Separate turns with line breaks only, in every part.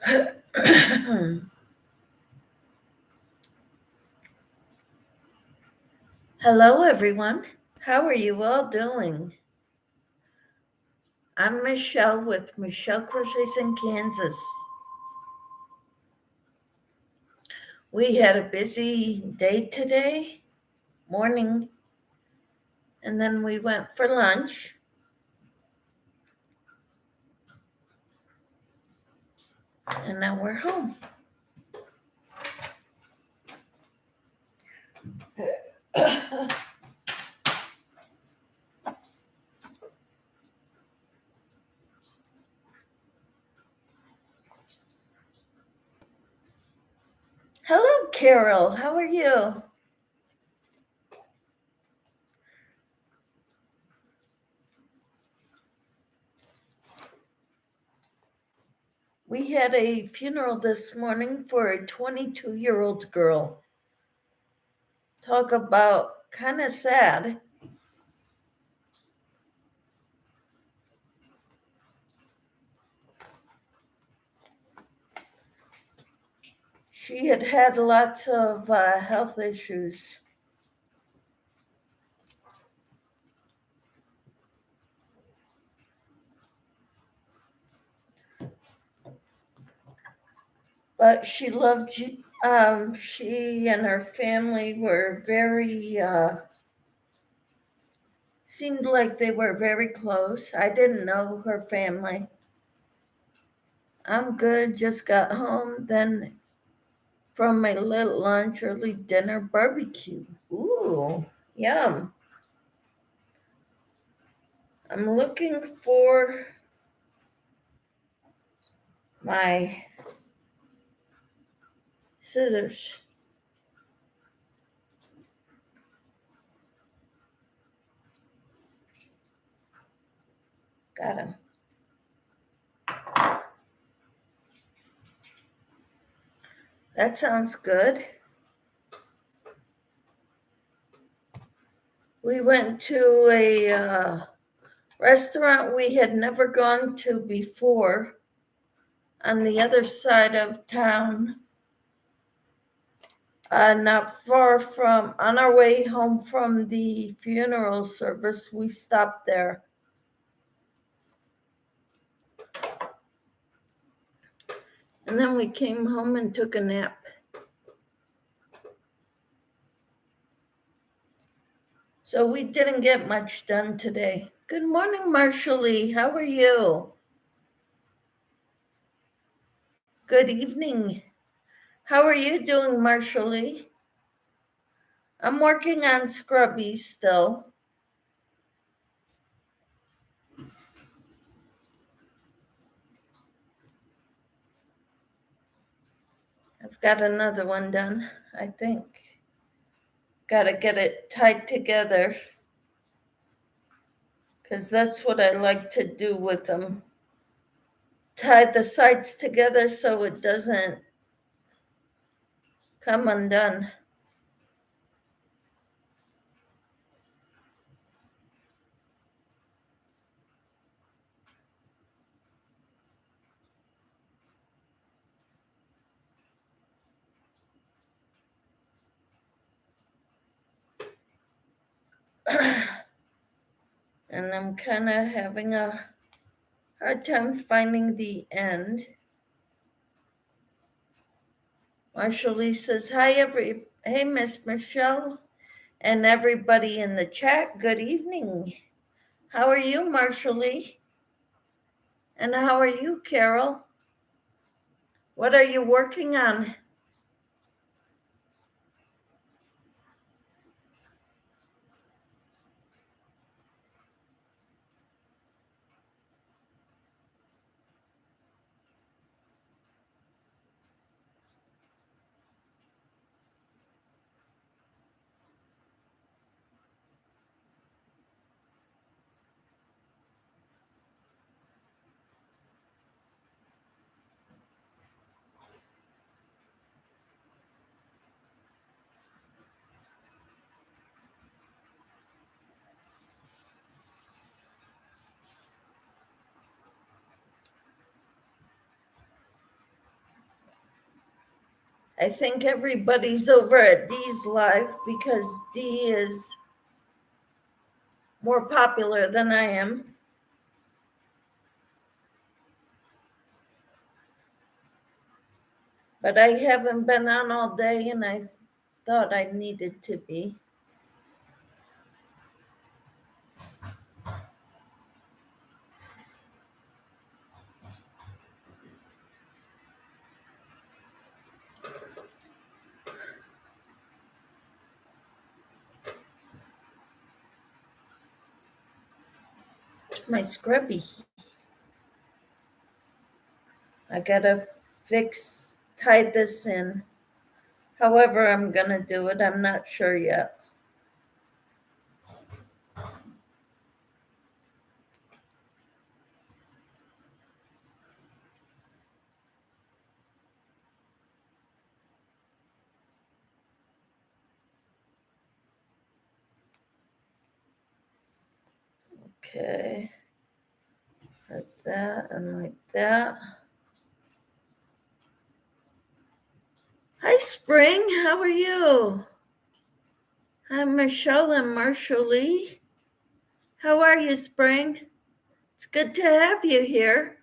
Hello, everyone. How are you all doing? I'm Michelle with Michelle Crochets in Kansas. We had a busy day today, morning, and then we went for lunch. And now we're home. Hello, Carol. How are you? We had a funeral this morning for a 22-year-old girl. Talk about kind of sad. She had had lots of health issues. But she loved, she and her family were very, seemed like they were very close. I didn't know her family. I'm good, just got home, then from my little lunch, early dinner barbecue. Ooh, yum. I'm looking for my scissors. Got them. That sounds good. We went to a restaurant we had never gone to before on the other side of town, not far from, on our way home from the funeral service, we stopped there. And then we came home and took a nap. So we didn't get much done today. Good morning, Marshallee. How are you? Good evening. How are you doing, Marshallee? I'm working on scrubbies still. I've got another one done, I think. Got to get it tied together because that's what I like to do with them. Tie the sides together so it doesn't come undone. And I'm kind of having a hard time finding the end. Marshallee says, hey, Miss Michelle, and everybody in the chat, good evening. How are you, Marshallee? And how are you, Carol? What are you working on? I think everybody's over at Dee's live because Dee is more popular than I am. But I haven't been on all day and I thought I needed to be. My scrubby. I gotta tie this in. However, I'm gonna do it. I'm not sure yet. Okay. Like that and like that. Hi, Spring. How are you? Hi, Michelle and Marshall. How are you, Spring? It's good to have you here.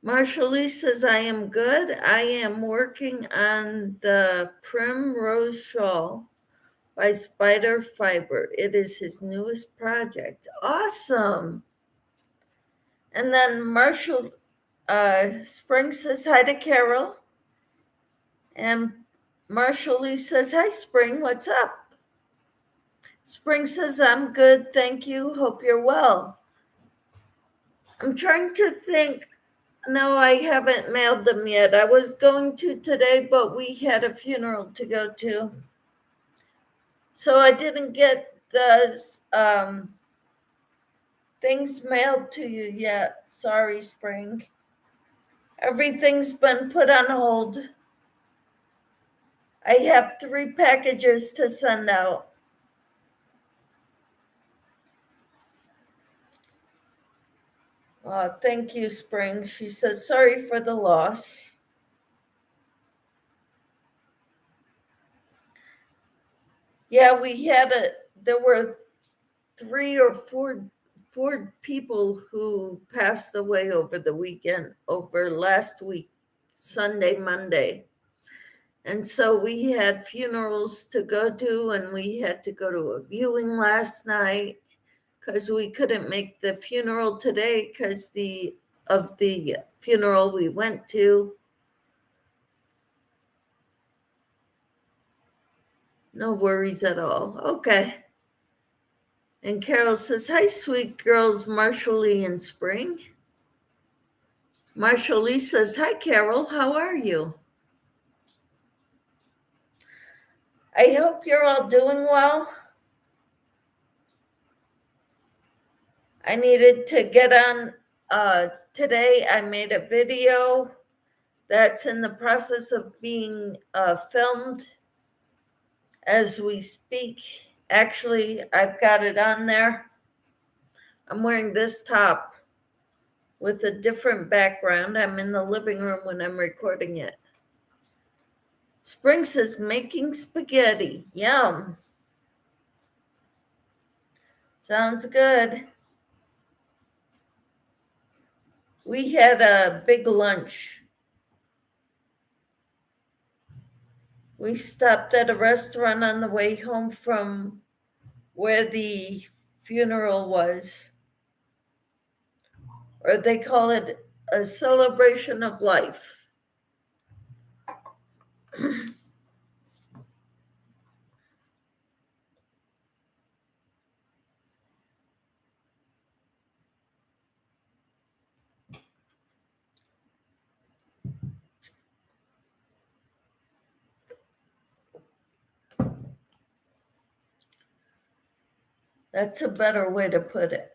Marshall says, I am good. I am working on the Primrose Shawl by Spider Fiber. It is his newest project. Awesome. And then Marshall Spring says hi to Carol. And Marshall says, hi, Spring. What's up? Spring says, I'm good. Thank you. Hope you're well. I'm trying to think. No, I haven't mailed them yet. I was going to today, but we had a funeral to go to. So I didn't get those things mailed to you yet. Sorry, Spring. Everything's been put on hold. I have 3 packages to send out. Thank you, Spring. She says, sorry for the loss. Yeah, there were 3 or 4 people who passed away over the weekend, over last week, Sunday, Monday. And so we had funerals to go to, and we had to go to a viewing last night because we couldn't make the funeral today because of the funeral we went to. No worries at all. Okay. And Carol says, hi, sweet girls, Marshall and Spring. Marshall says, hi, Carol. How are you? I hope you're all doing well. I needed to get on today. I made a video that's in the process of being filmed as we speak. Actually, I've got it on there. I'm wearing this top with a different background. I'm in the living room when I'm recording it. Spring says, making spaghetti. Yum. Sounds good. We had a big lunch. We stopped at a restaurant on the way home from where the funeral was. Or they call it a celebration of life. That's a better way to put it.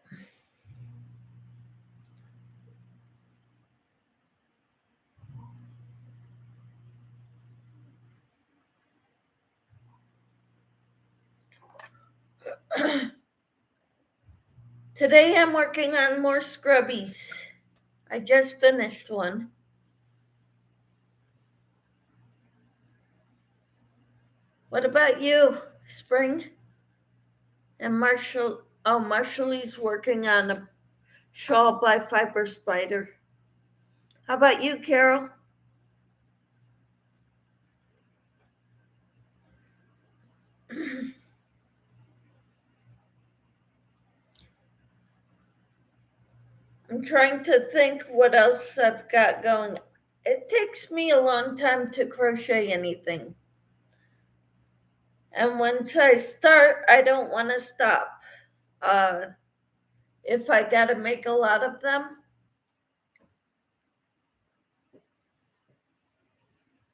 Today I'm working on more scrubbies. I just finished one. What about you, Spring? And Marshall's working on a shawl by Fiber Spider. How about you, Carol? I'm trying to think what else I've got going. It takes me a long time to crochet anything. And once I start, I don't want to stop. Uh, if I got to make a lot of them.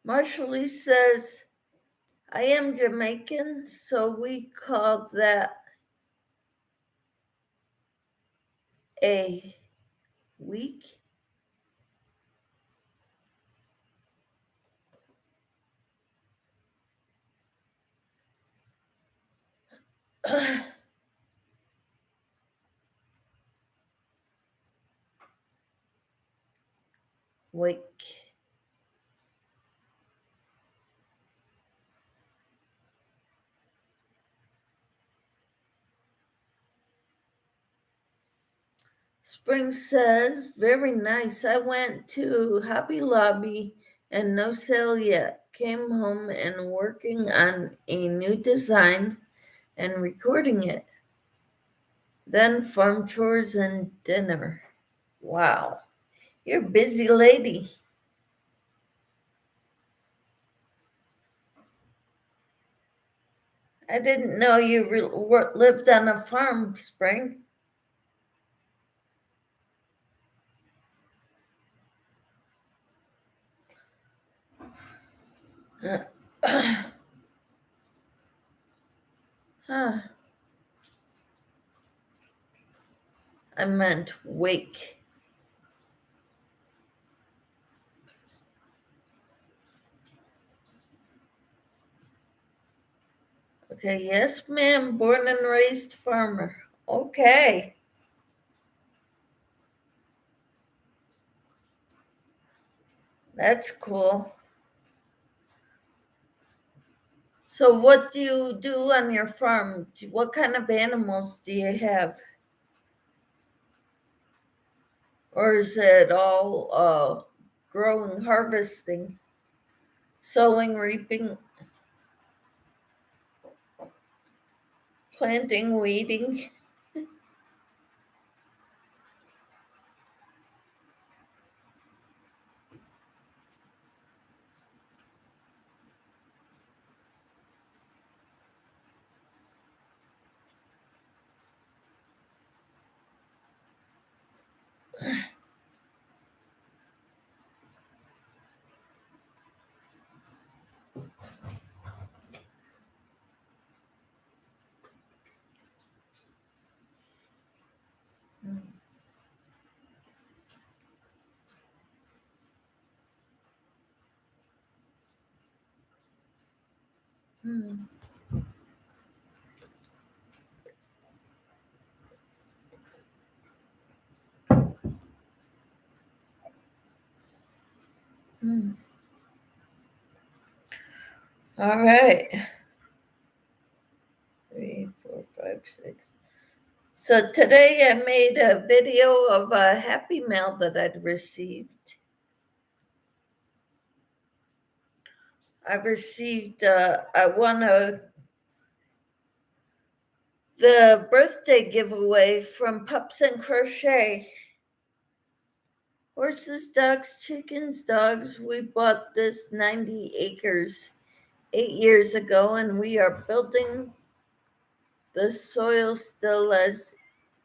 Marshall says, I am Jamaican, so we call that a week. Week. Spring says, very nice. I went to Hobby Lobby and no sale yet. Came home and working on a new design and recording it. Then farm chores and dinner. Wow, you're a busy lady. I didn't know you lived on a farm, Spring. Huh. I meant wake. Okay, yes, ma'am. Born and raised farmer. Okay. That's cool. So, what do you do on your farm? What kind of animals do you have? Or is it all growing, harvesting, sowing, reaping, planting, weeding? Hmm. Hmm. All right. 3, 4, 5, 6. So today I made a video of a happy mail that I'd received. I received, I won the birthday giveaway from Pups and Crochet. Horses, ducks, chickens, dogs. We bought this 90 acres 8 years ago, and we are building the soil still as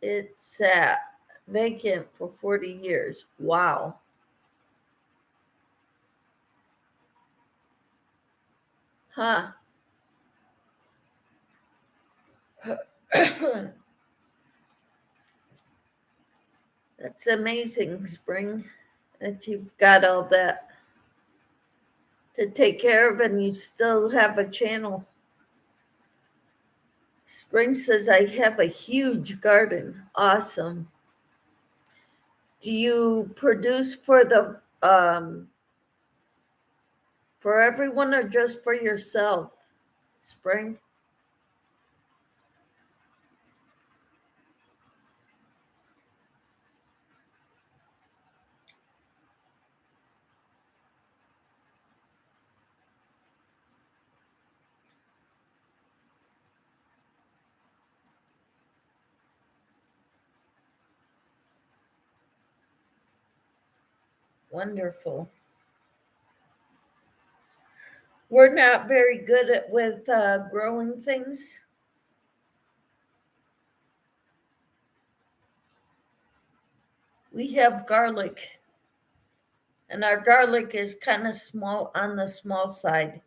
it sat vacant for 40 years. Wow. Huh. That's amazing, Spring, that you've got all that to take care of and you still have a channel. Spring says, I have a huge garden. Awesome. Do you produce for the for everyone or just for yourself, Spring? Wonderful. We're not very good with growing things. We have garlic, and our garlic is kind of small, on the small side.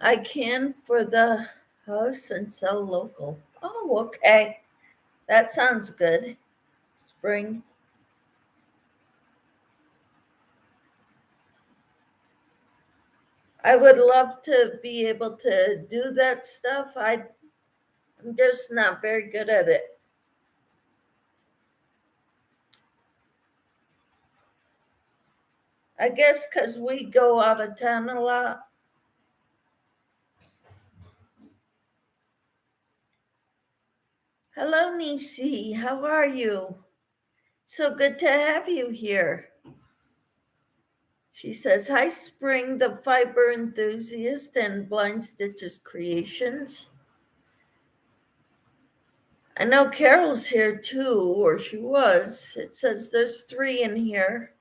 I can for the house and sell local. Oh, okay. That sounds good. Spring. I would love to be able to do that stuff. I'm just not very good at it. I guess because we go out of town a lot. Hello, Nisi. How are you? So good to have you here. She says, hi, Spring, the fiber enthusiast and Blind Stitches Creations. I know Carol's here too, or she was. It says there's 3 in here,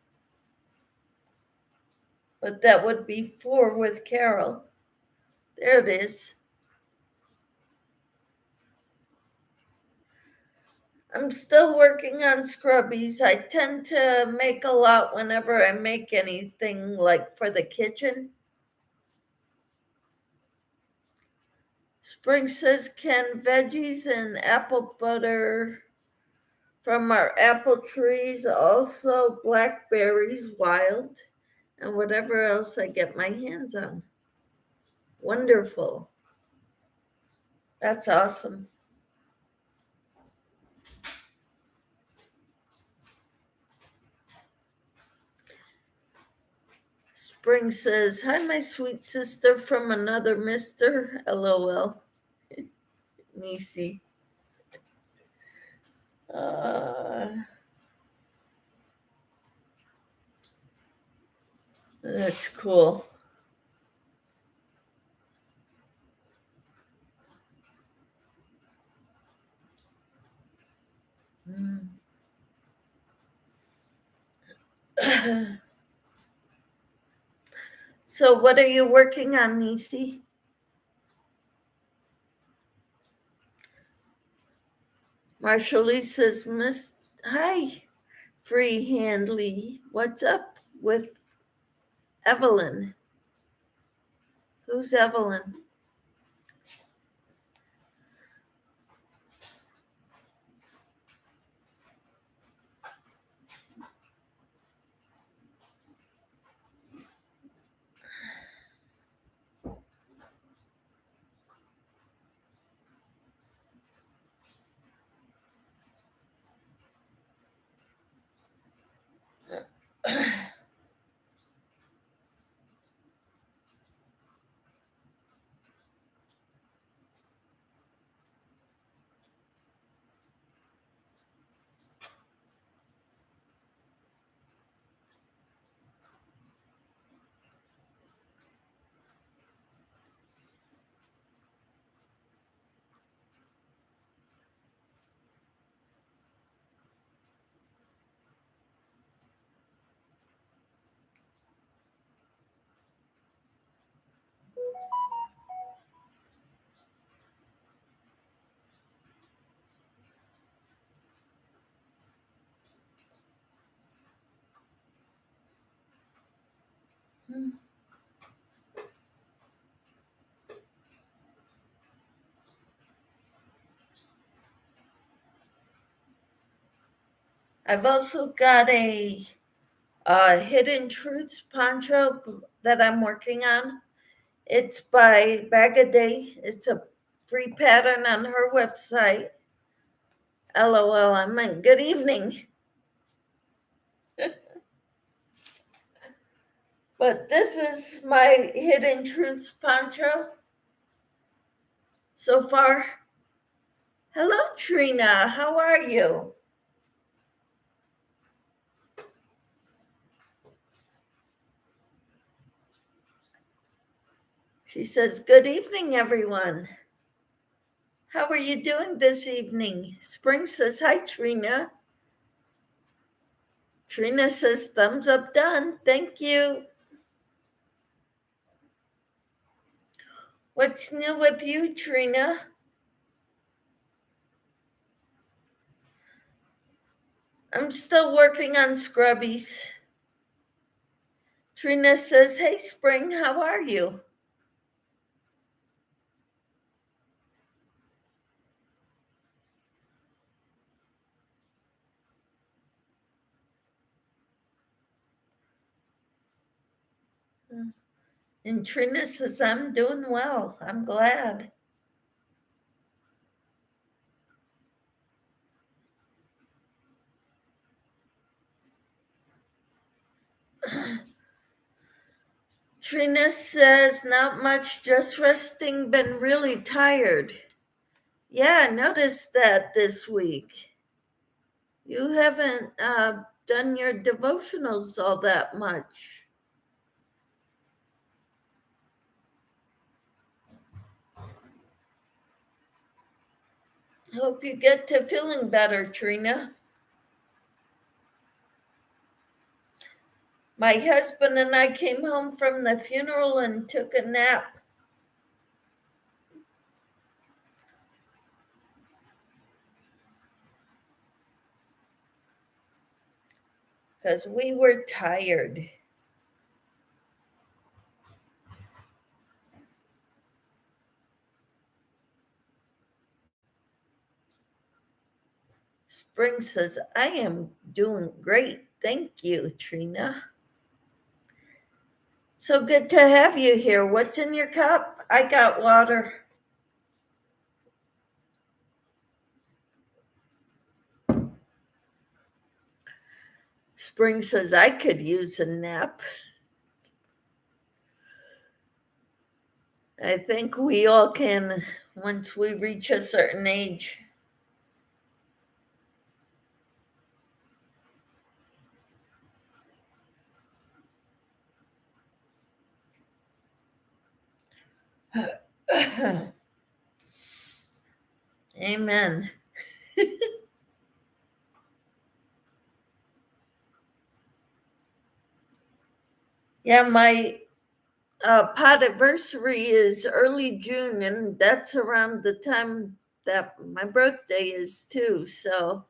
but that would be 4 with Carol. There it is. I'm still working on scrubbies. I tend to make a lot whenever I make anything like for the kitchen. Spring says, can veggies and apple butter from our apple trees, also blackberries, wild, and whatever else I get my hands on? Wonderful. That's awesome. Spring says, hi, my sweet sister from another mister. LOL. Nisi. That's cool. So what are you working on, Nisi? Marshall says, hi, Freehandly. What's up with Evelyn? Who's Evelyn? I've also got a Hidden Truths poncho that I'm working on. It's by Bag a Day. It's a free pattern on her website. LOL, I meant good evening. But this is my Hidden Truths poncho so far. Hello, Trina. How are you? She says, good evening, everyone. How are you doing this evening? Spring says, hi, Trina. Trina says, thumbs up done. Thank you. What's new with you, Trina? I'm still working on scrubbies. Trina says, hey, Spring, how are you? And Trina says, I'm doing well. I'm glad. Trina says, not much, just resting, been really tired. Yeah, I noticed that this week. You haven't done your devotionals all that much. Hope you get to feeling better, Trina. My husband and I came home from the funeral and took a nap. Because we were tired. Spring says, I am doing great. Thank you, Trina. So good to have you here. What's in your cup? I got water. Spring says, I could use a nap. I think we all can once we reach a certain age. Amen. Yeah, my podiversary is early June, and that's around the time that my birthday is too. So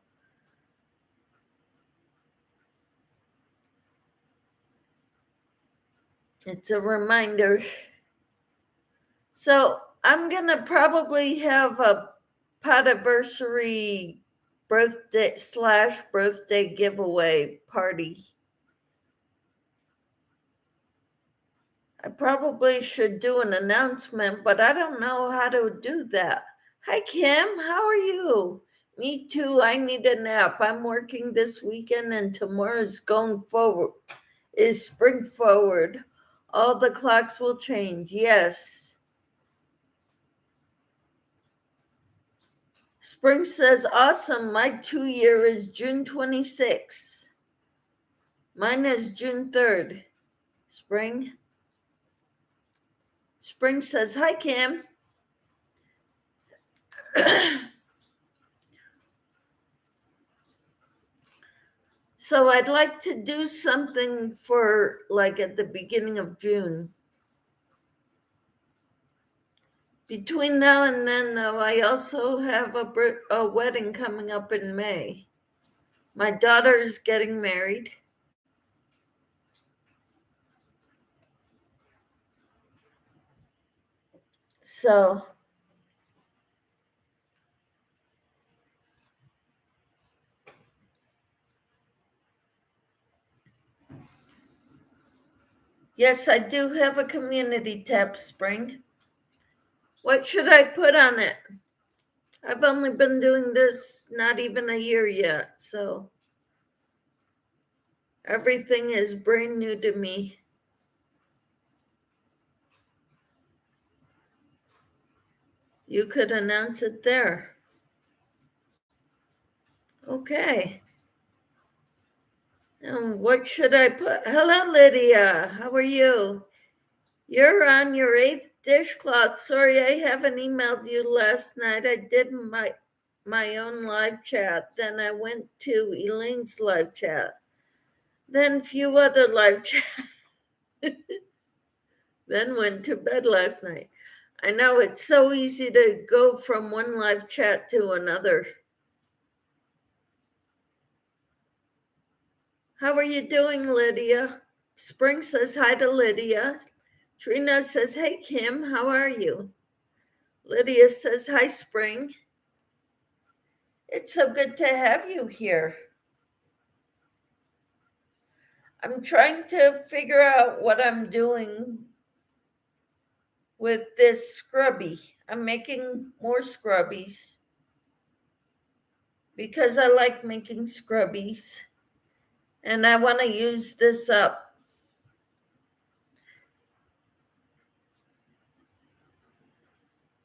it's a reminder. So I'm gonna probably have a podiversary birthday giveaway party. I probably should do an announcement, but I don't know how to do that. Hi, Kim. How are you? Me too. I need a nap. I'm working this weekend, and tomorrow is going forward, is spring forward. All the clocks will change. Yes. Spring says, awesome. My 2 year is June 26th. Mine is June 3rd. Spring. Spring says, hi, Kim. So I'd like to do something for like at the beginning of June. Between now and then, though, I also have a wedding coming up in May. My daughter is getting married. So Yes, I do have a community tab, Spring. What should I put on it? I've only been doing this not even a year yet, so everything is brand new to me. You could announce it there. Okay. And what should I put? Hello, Lydia. How are you? You're on your 8th dishcloth. Sorry, I haven't emailed you last night. I did my own live chat. Then I went to Elaine's live chat. Then a few other live chats. Then went to bed last night. I know it's so easy to go from one live chat to another. How are you doing, Lydia? Spring says hi to Lydia. Trina says, hey, Kim, how are you? Lydia says, hi, Spring. It's so good to have you here. I'm trying to figure out what I'm doing with this scrubby. I'm making more scrubbies because I like making scrubbies and I want to use this up.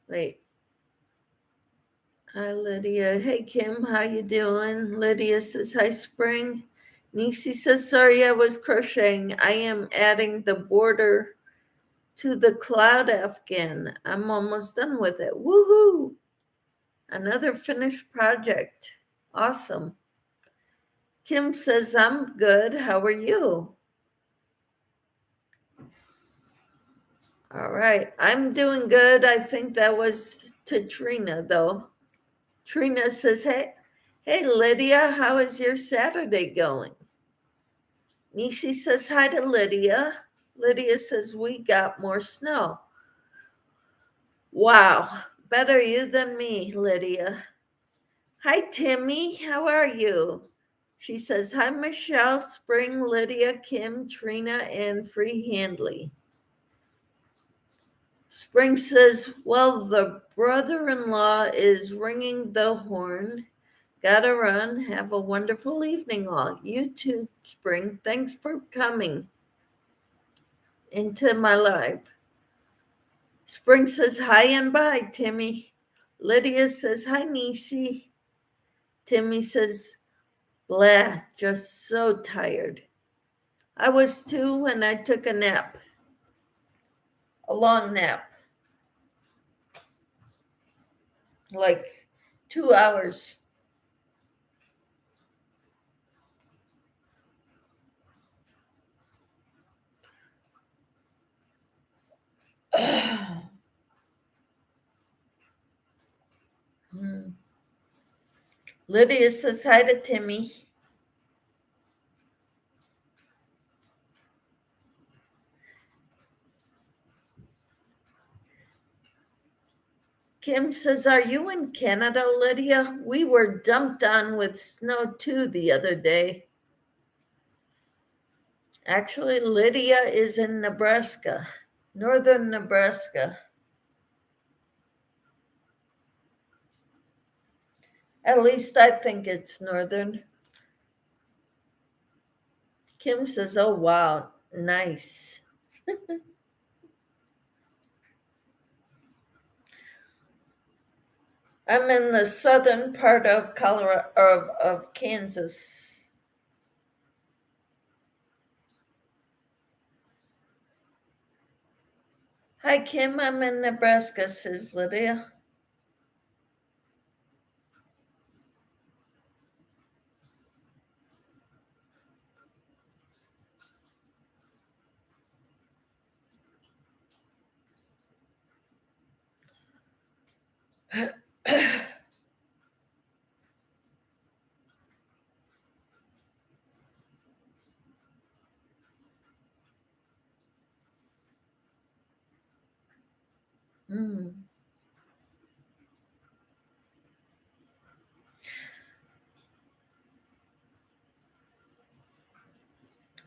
Wait. Hi, Lydia. Hey, Kim, how you doing? Lydia says, hi, Spring. Nisi says, sorry, I was crocheting. I am adding the border to the cloud afghan. I'm almost done with it. Woohoo! Another finished project. Awesome. Kim says, I'm good. How are you? All right. I'm doing good. I think that was to Trina, though. Trina says, hey, Lydia, how is your Saturday going? Nisi says hi to Lydia. Lydia says, we got more snow. Wow. Better you than me, Lydia. Hi, Timmy. How are you? She says, hi, Michelle, Spring, Lydia, Kim, Trina, and Free Handley. Spring says, well, the brother-in-law is ringing the horn. Gotta run. Have a wonderful evening, all. You too, Spring. Thanks for coming into my life. Spring says, hi and bye, Timmy. Lydia says, hi, Nisi. Timmy says, blah, just so tired. I was too, and I took a nap, a long nap, like 2 hours. Lydia says hi to Timmy. Kim says, are you in Canada, Lydia? We were dumped on with snow too the other day. Actually, Lydia is in Nebraska, northern Nebraska. At least I think it's northern. Kim says, oh, wow, nice. I'm in the southern part of Colorado, of Kansas. Hi, Kim, I'm in Nebraska, says Lydia.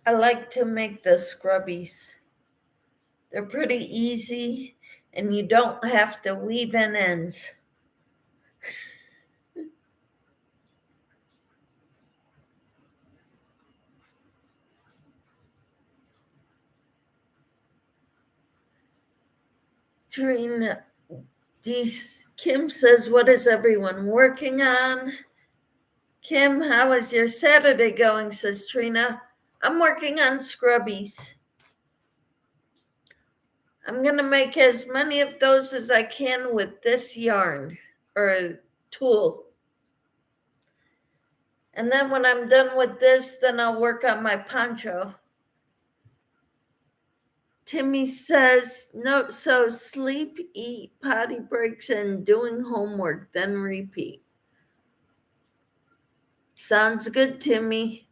I like to make the scrubbies. They're pretty easy, and you don't have to weave in ends. Trina, Kim says, what is everyone working on? Kim, how is your Saturday going, says Trina. I'm working on scrubbies. I'm going to make as many of those as I can with this yarn or tool. And then when I'm done with this, then I'll work on my poncho. Timmy says, note, so sleep, eat, potty breaks, and doing homework, then repeat. Sounds good, Timmy.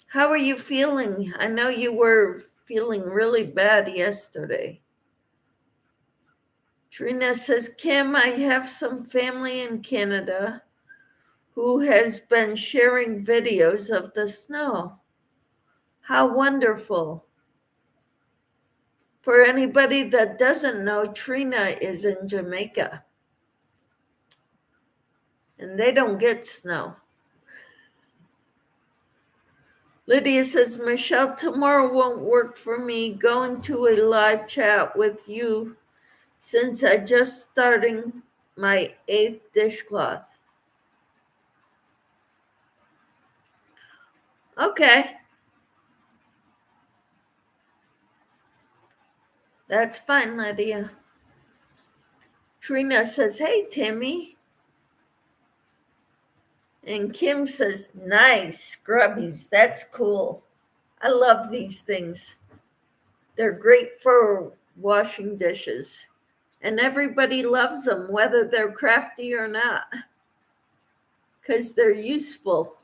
How are you feeling? I know you were feeling really bad yesterday. Trina says, Kim, I have some family in Canada who has been sharing videos of the snow. How wonderful. For anybody that doesn't know, Trina is in Jamaica, and they don't get snow. Lydia says, Michelle, tomorrow won't work for me going to a live chat with you since I just starting my 8th dishcloth. Okay. That's fine, Lydia. Trina says, hey, Timmy. And Kim says, nice, scrubbies. That's cool. I love these things. They're great for washing dishes. And everybody loves them, whether they're crafty or not, because they're useful.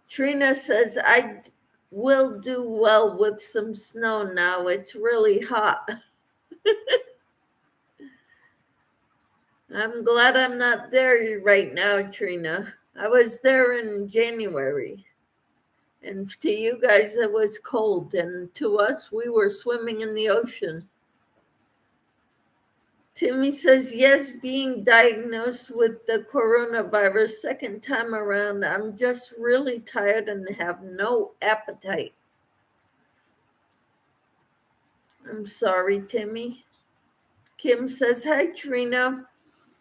Trina says, I will do well with some snow now. It's really hot. I'm glad I'm not there right now, Trina. I was there in January. And to you guys, it was cold. And to us, we were swimming in the ocean. Timmy says, yes, being diagnosed with the coronavirus second time around, I'm just really tired and have no appetite. I'm sorry, Timmy. Kim says, hi, Trina.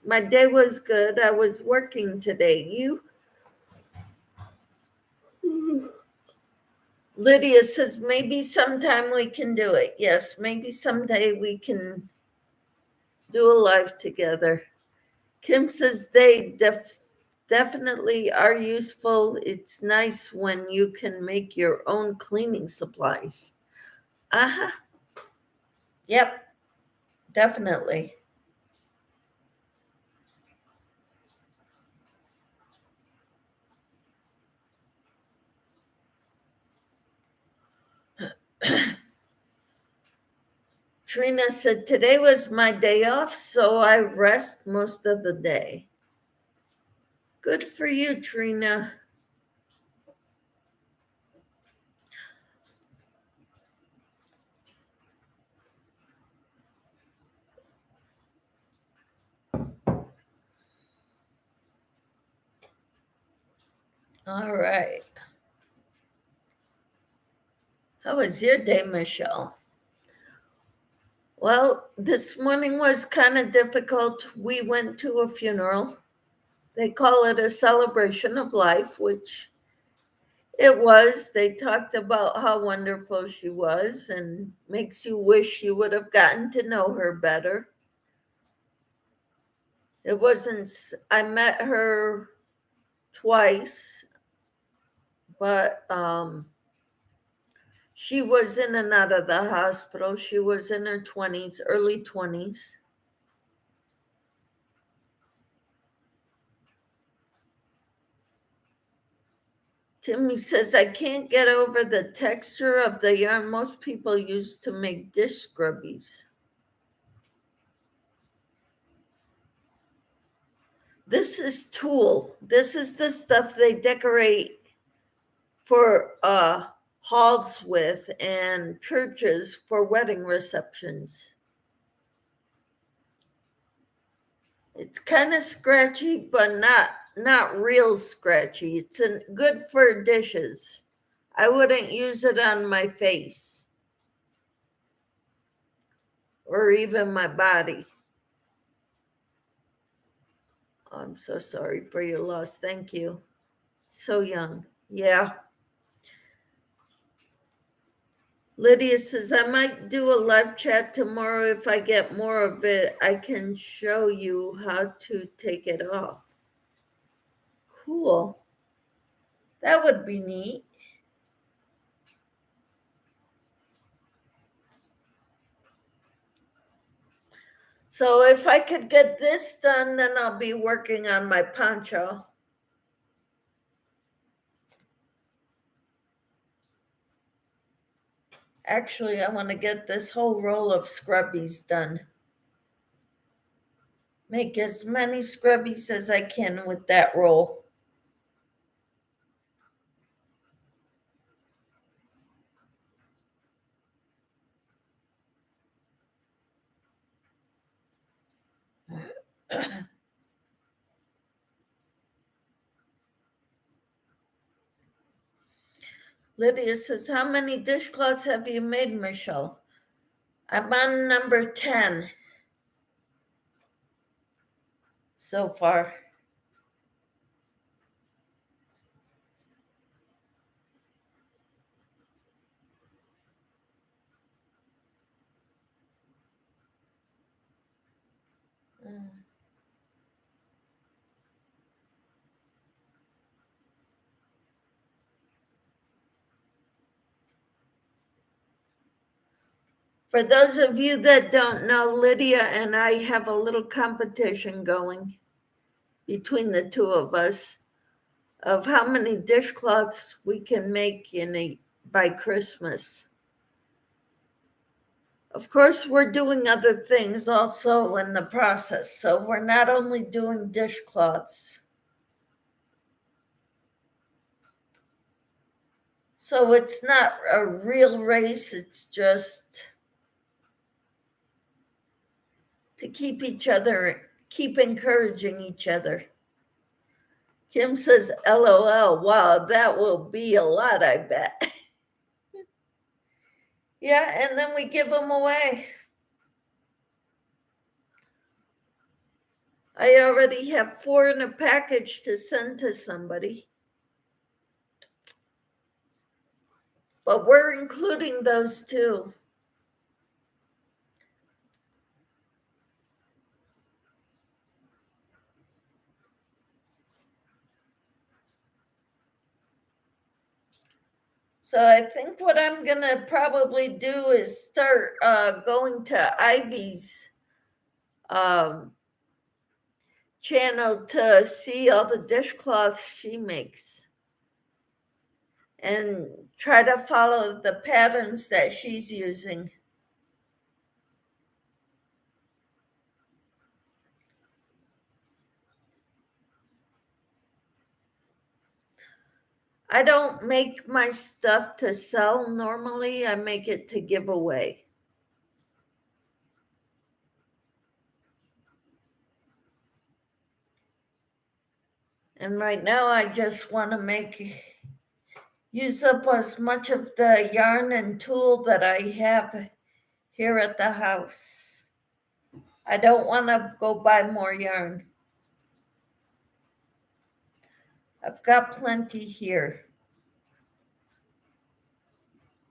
My day was good. I was working today. You? Lydia says, maybe sometime we can do it. Yes, maybe someday we can do a live together. Kim says, they definitely are useful. It's nice when you can make your own cleaning supplies. Uh-huh. Yep, definitely. Trina said, today was my day off, so I rest most of the day. Good for you, Trina. All right. How was your day, Michelle? Well, this morning was kind of difficult. We went to a funeral. They call it a celebration of life, which it was. They talked about how wonderful she was and makes you wish you would have gotten to know her better. It wasn't, I met her twice, but she was in and out of the hospital. She was in her 20s, early 20s. Timmy says, I can't get over the texture of the yarn most people use to make dish scrubbies. This is tulle. This is the stuff they decorate for halls with and churches for wedding receptions. It's kind of scratchy, but not real scratchy. It's good for dishes. I wouldn't use it on my face or even my body. I'm so sorry for your loss. Thank you. So young. Yeah. Lydia says, I might do a live chat tomorrow. If I get more of it, I can show you how to take it off. Cool. That would be neat. So if I could get this done, then I'll be working on my poncho. Actually, I want to get this whole roll of scrubbies done. Make as many scrubbies as I can with that roll. Lydia says, how many dishcloths have you made, Michelle? I'm on number 10 so far. For those of you that don't know, Lydia and I have a little competition going between the two of us of how many dishcloths we can make by Christmas. Of course, we're doing other things also in the process. So we're not only doing dishcloths. So it's not a real race. It's just to keep encouraging each other. Kim says, LOL. Wow, that will be a lot, I bet. Yeah, and then we give them away. I already have 4 in a package to send to somebody. But we're including those too. So I think what I'm going to probably do is start going to Ivy's channel to see all the dishcloths she makes and try to follow the patterns that she's using. I don't make my stuff to sell normally. I make it to give away. And right now I just want to use up as much of the yarn and tulle that I have here at the house. I don't want to go buy more yarn. I've got plenty here.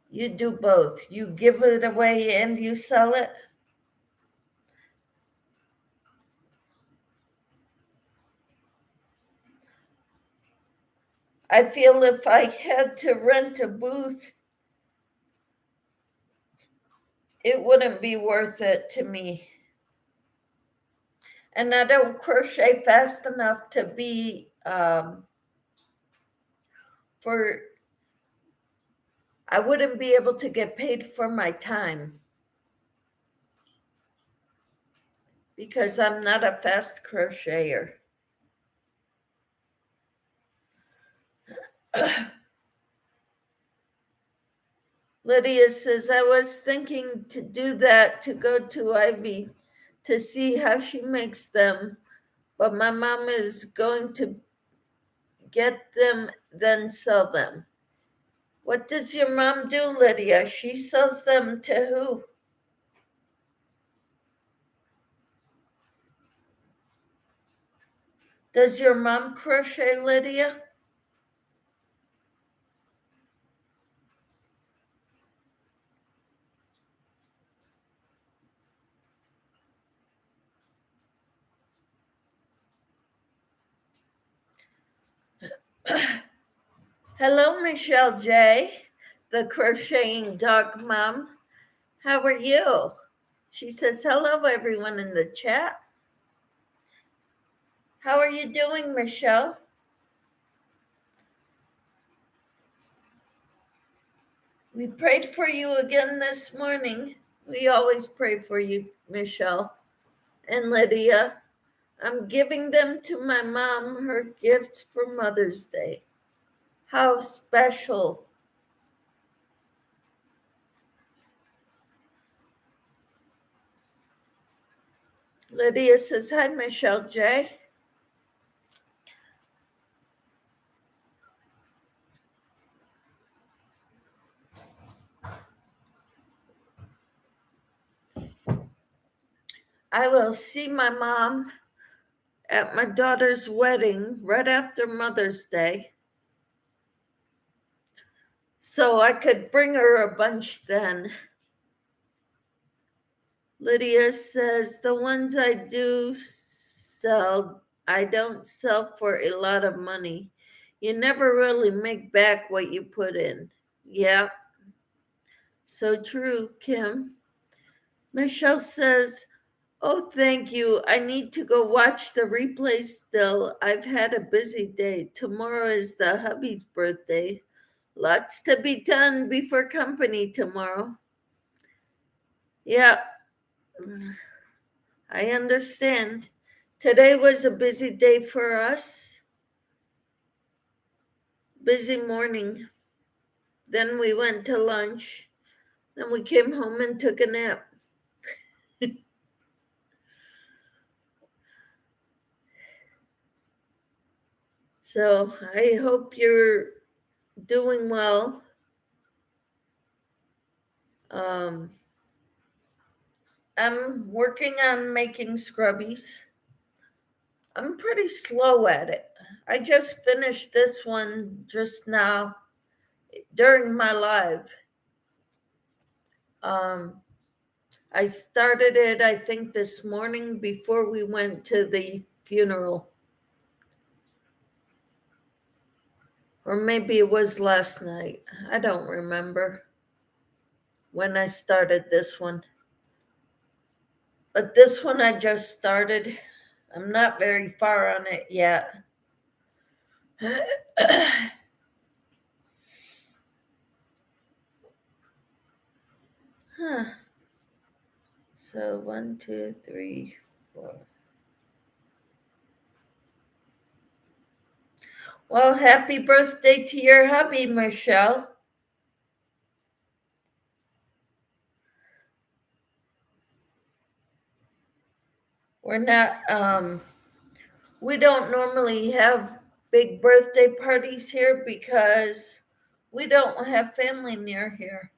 You do both. You give it away and you sell it? I feel if I had to rent a booth, it wouldn't be worth it to me. And I don't crochet fast enough to be I wouldn't be able to get paid for my time because I'm not a fast crocheter. Lydia says, I was thinking to do that, to go to Ivy to see how she makes them, but my mom is going to get them, then sell them. What does your mom do, Lydia? She sells them to who? Does your mom crochet, Lydia? Hello, Michelle J., the crocheting dog mom. How are you? She says, hello, everyone in the chat. How are you doing, Michelle? We prayed for you again this morning. We always pray for you, Michelle and Lydia. I'm giving them to my mom, her gift for Mother's Day. How special. Lydia says, hi, Michelle J. I will see my mom at my daughter's wedding right after Mother's Day. So I could bring her a bunch then. Lydia says, the ones I do sell, I don't sell for a lot of money. You never really make back what you put in. Yeah, so true, Kim. Michelle says, oh, thank you. I need to go watch the replay still. I've had a busy day. Tomorrow is the hubby's birthday. Lots to be done before company tomorrow. Yeah, I understand. Today was a busy day for us. Busy morning. Then we went to lunch. Then we came home and took a nap. So I hope you're doing well. I'm working on making scrubbies. I'm pretty slow at it. I just finished this one just now during my live. I started it, I think, this morning before we went to the funeral. Or maybe it was last night. I don't remember when I started this one. But this one I just started. I'm not very far on it yet. Huh. So 1, 2, 3, 4. Well, happy birthday to your hubby, Michelle. We're not, we don't normally have big birthday parties here because we don't have family near here.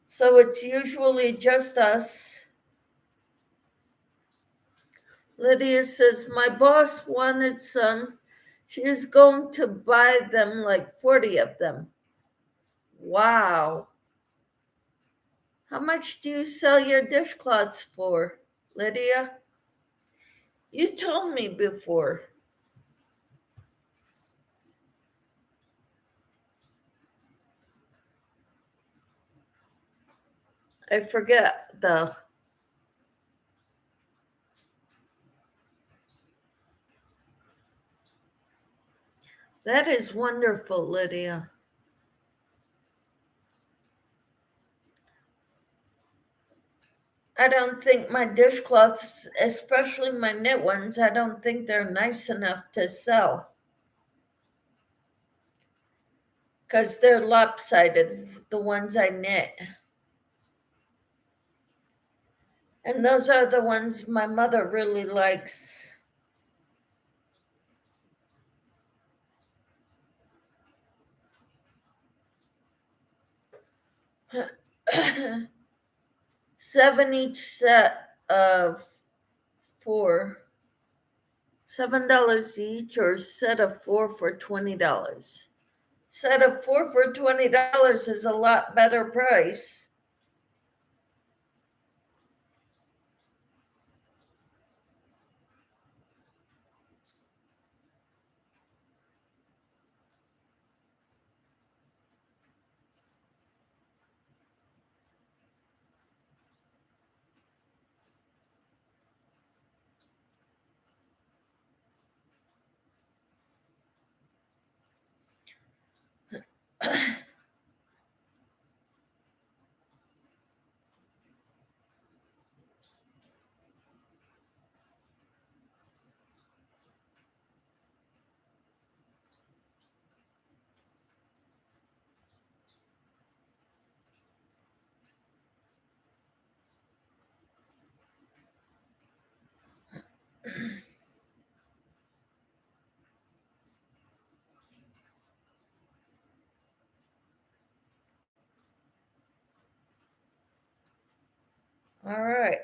So it's usually just us. Lydia says, my boss wanted some. She is going to buy them, like 40 of them. Wow. How much do you sell your dishcloths for, Lydia? You told me before. I forget, though. That is wonderful, Lydia. I don't think my dishcloths, especially my knit ones, I don't think they're nice enough to sell. because they're lopsided, the ones I knit. And those are the ones my mother really likes. Seven each set of four. $7 each, or set of four for $20. Set of four for $20 is a lot better price. All right.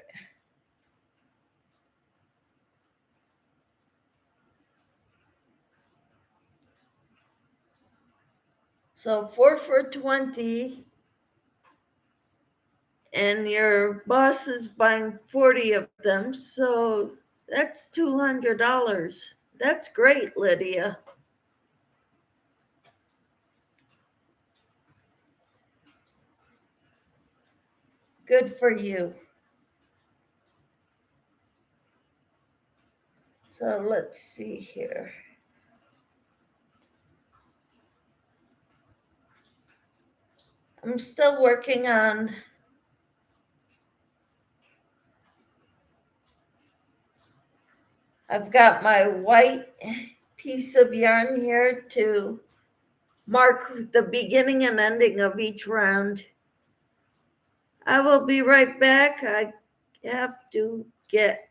So four for 20, and your boss is buying 40 of them. So that's $200. That's great, Lydia. Good for you. So let's see here. I'm still working on I've got my white piece of yarn here to mark the beginning and ending of each round. I will be right back. I have to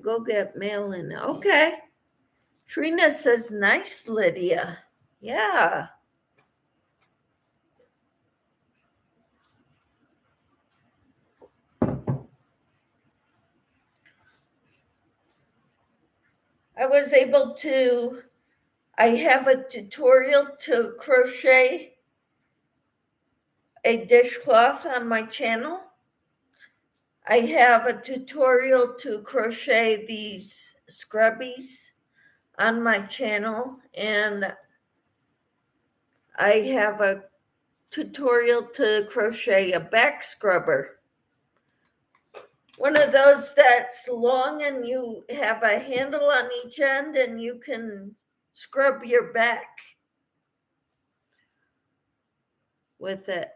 go get mail in. Okay. Trina says, nice, Lydia. Yeah. I was able to, I have a tutorial to crochet a dishcloth on my channel. I have a tutorial to crochet these scrubbies on my channel, and I have a tutorial to crochet a back scrubber. One of those that's long and you have a handle on each end and you can scrub your back with it.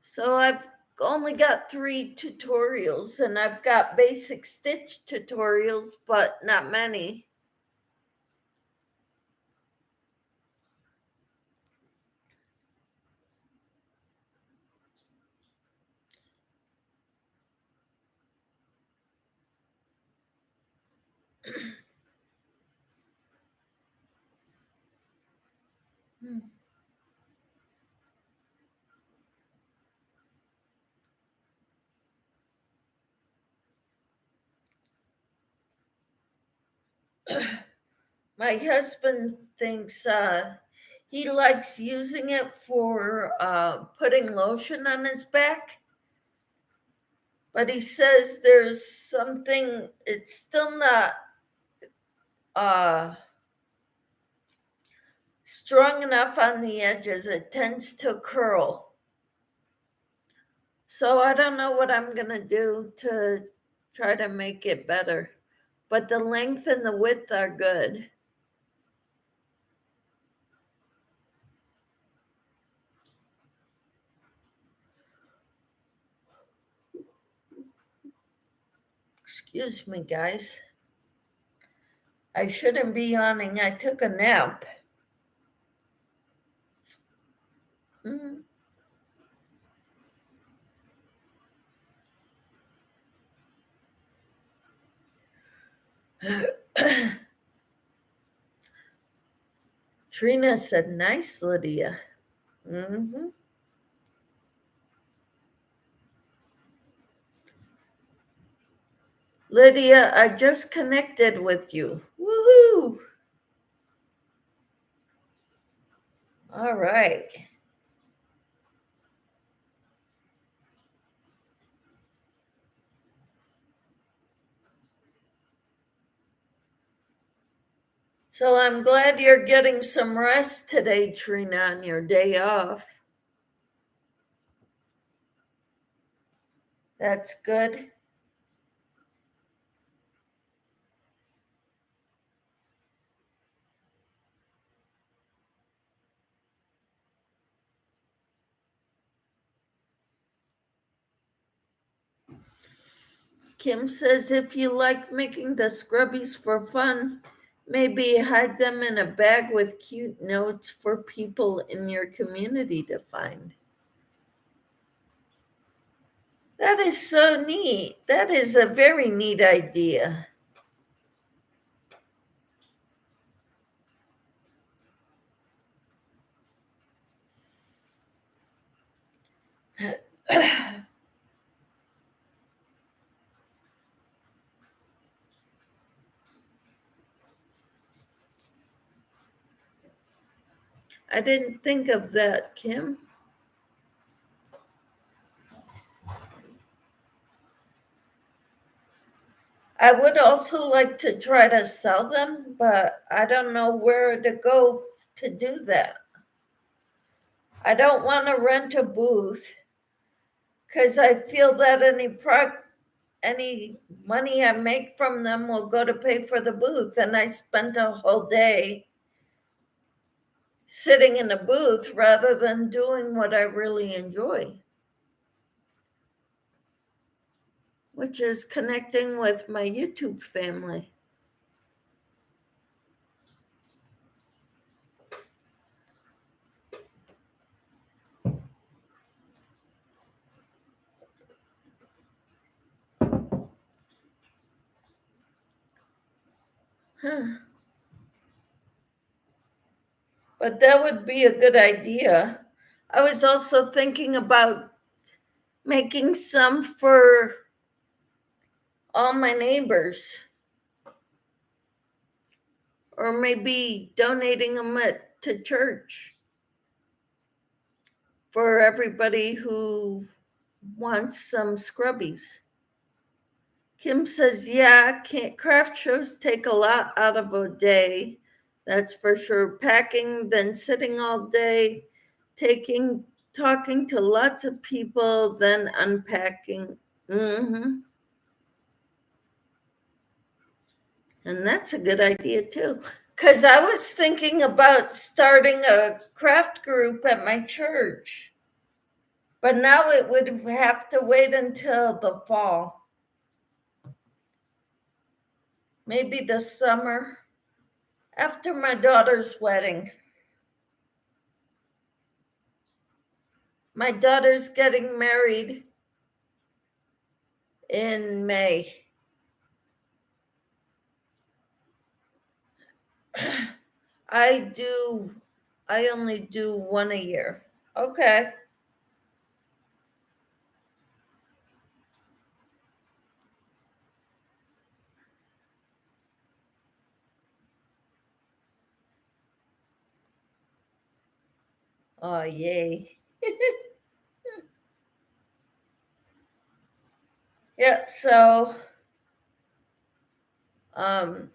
So I've only got 3 tutorials, and I've got basic stitch tutorials, but not many. My husband thinks he likes using it for putting lotion on his back. But he says there's something, it's still not strong enough on the edges. It tends to curl. So I don't know what I'm going to do to try to make it better. But the length and the width are good. Excuse me, guys. I shouldn't be yawning. I took a nap. Mhm. Trina said, nice, Lydia. Mm-hmm. Lydia, I just connected with you. Woohoo! All right. So I'm glad you're getting some rest today, Trina, on your day off. That's good. Kim says if you like making the scrubbies for fun, maybe hide them in a bag with cute notes for people in your community to find. That is so neat. That is a very neat idea. I didn't think of that, Kim. I would also like to try to sell them, but I don't know where to go to do that. I don't want to rent a booth because I feel that any money I make from them will go to pay for the booth, and I spent a whole day sitting in a booth rather than doing what I really enjoy, which is connecting with my YouTube family. Huh. But that would be a good idea. I was also thinking about making some for all my neighbors, or maybe donating them to church for everybody who wants some scrubbies. Kim says, yeah, craft shows take a lot out of a day. That's for sure. Packing, then sitting all day, talking to lots of people, then unpacking. Mm-hmm. And that's a good idea too. Because I was thinking about starting a craft group at my church, but now it would have to wait until the fall, maybe the summer after my daughter's wedding. My daughter's getting married in May. I only do one a year. Okay. Oh, yay. Yep. So, um,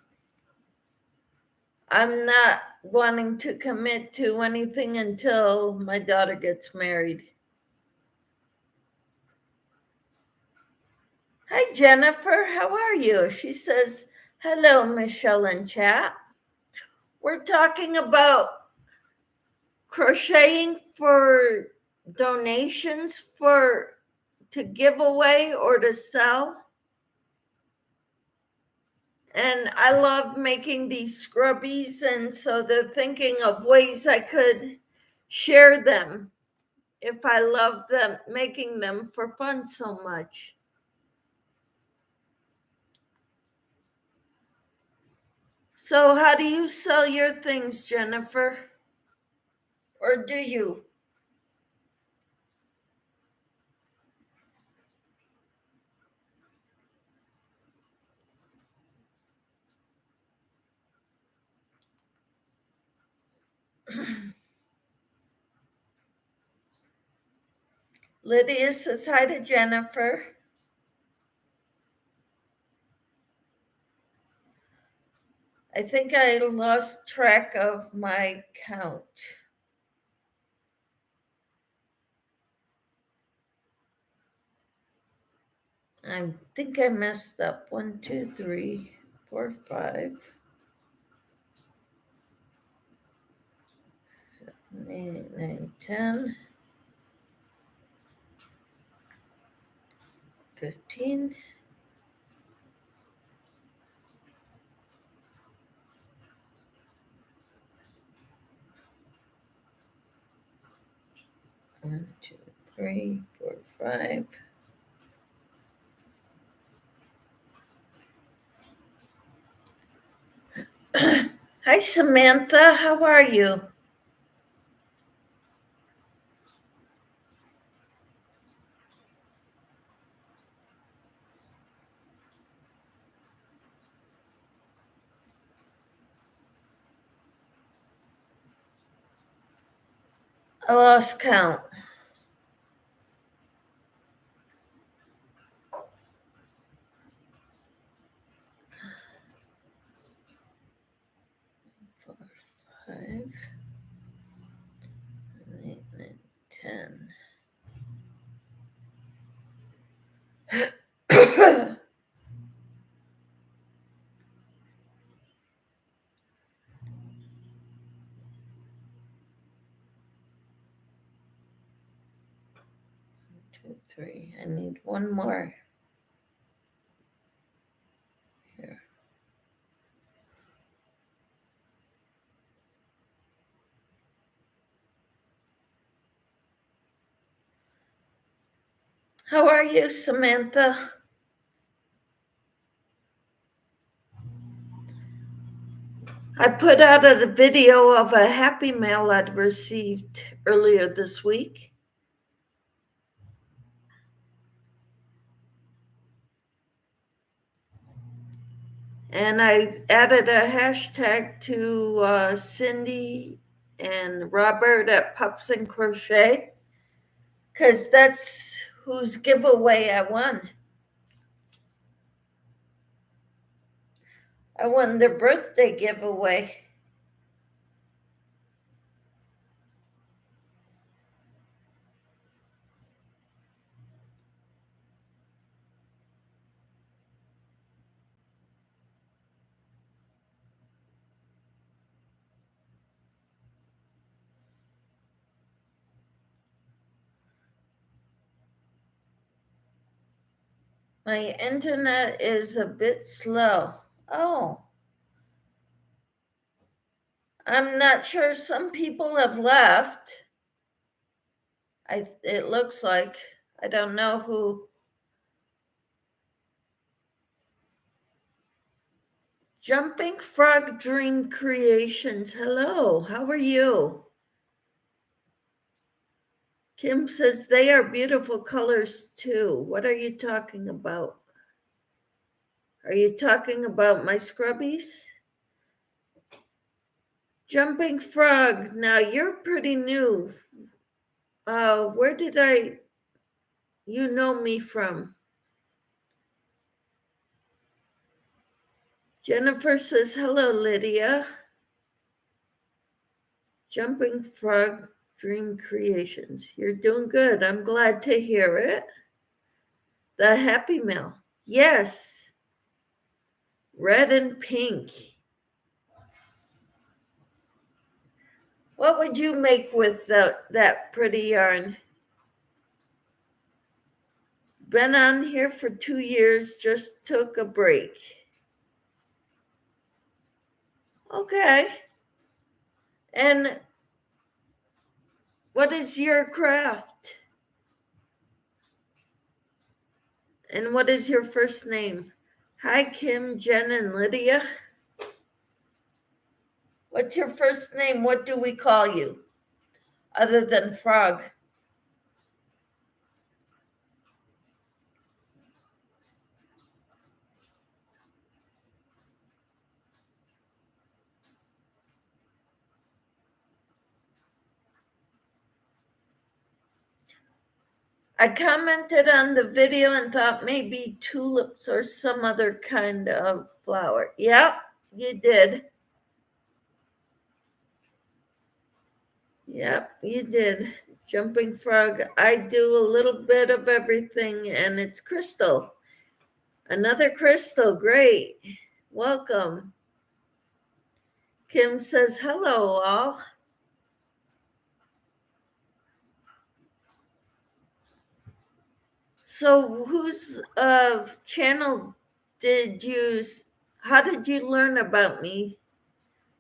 I'm not wanting to commit to anything until my daughter gets married. Hi, Jennifer. How are you? She says, hello, Michelle and chat. We're talking about crocheting for donations to give away or to sell. And I love making these scrubbies, and so they're thinking of ways I could share them if I love them, making them for fun so much. So how do you sell your things, Jennifer? Or do you? Lydia says hi to Jennifer. I think I lost track of my count. I think I messed up. 1, 2, 3, 4, 5, 8, 9, 10, 15. 1, 2, 3, 4, 5. Hi, Samantha. How are you? I lost count. Four, 5, 8, 9, 10. 2, 3. I need one more here. How are you, Samantha? I put out a video of a happy mail I'd received earlier this week. And I added a hashtag to Cindy and Robert at Pups and Crochet, because that's whose giveaway I won. I won their birthday giveaway. My internet is a bit slow. Oh, I'm not sure. Some people have left. It looks like. I don't know who. Jumping Frog Dream Creations. Hello, how are you? Kim says they are beautiful colors too. What are you talking about? Are you talking about my scrubbies? Jumping Frog. Now you're pretty new. Where did you know me from? Jennifer says, hello, Lydia. Jumping Frog Dream Creations. You're doing good. I'm glad to hear it. The Happy Mail. Yes. Red and pink. What would you make with that pretty yarn? Been on here for 2 years, just took a break. Okay. And What is your craft? And what is your first name? Hi, Kim, Jen, and Lydia. What's your first name? What do we call you other than Frog? I commented on the video and thought maybe tulips or some other kind of flower. Yep, you did. Yep, you did. Jumping Frog. I do a little bit of everything, and it's Crystal. Another Crystal. Great. Welcome. Kim says, hello, all. So, whose channel did you, how did you learn about me,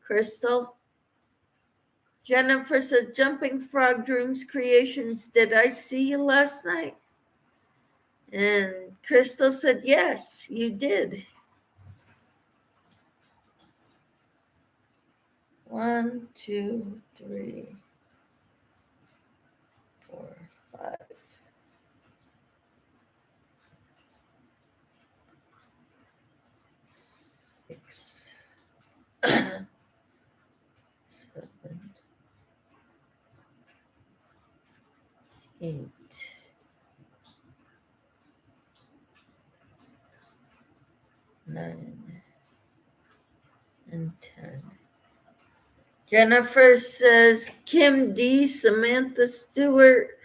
Crystal? Jennifer says, Jumping Frog Dreams Creations, did I see you last night? And Crystal said, yes, you did. 1, 2, 3, 4, 5, 6, 7, 8, 9, and 10. Jennifer says, Kim D, Samantha Stewart,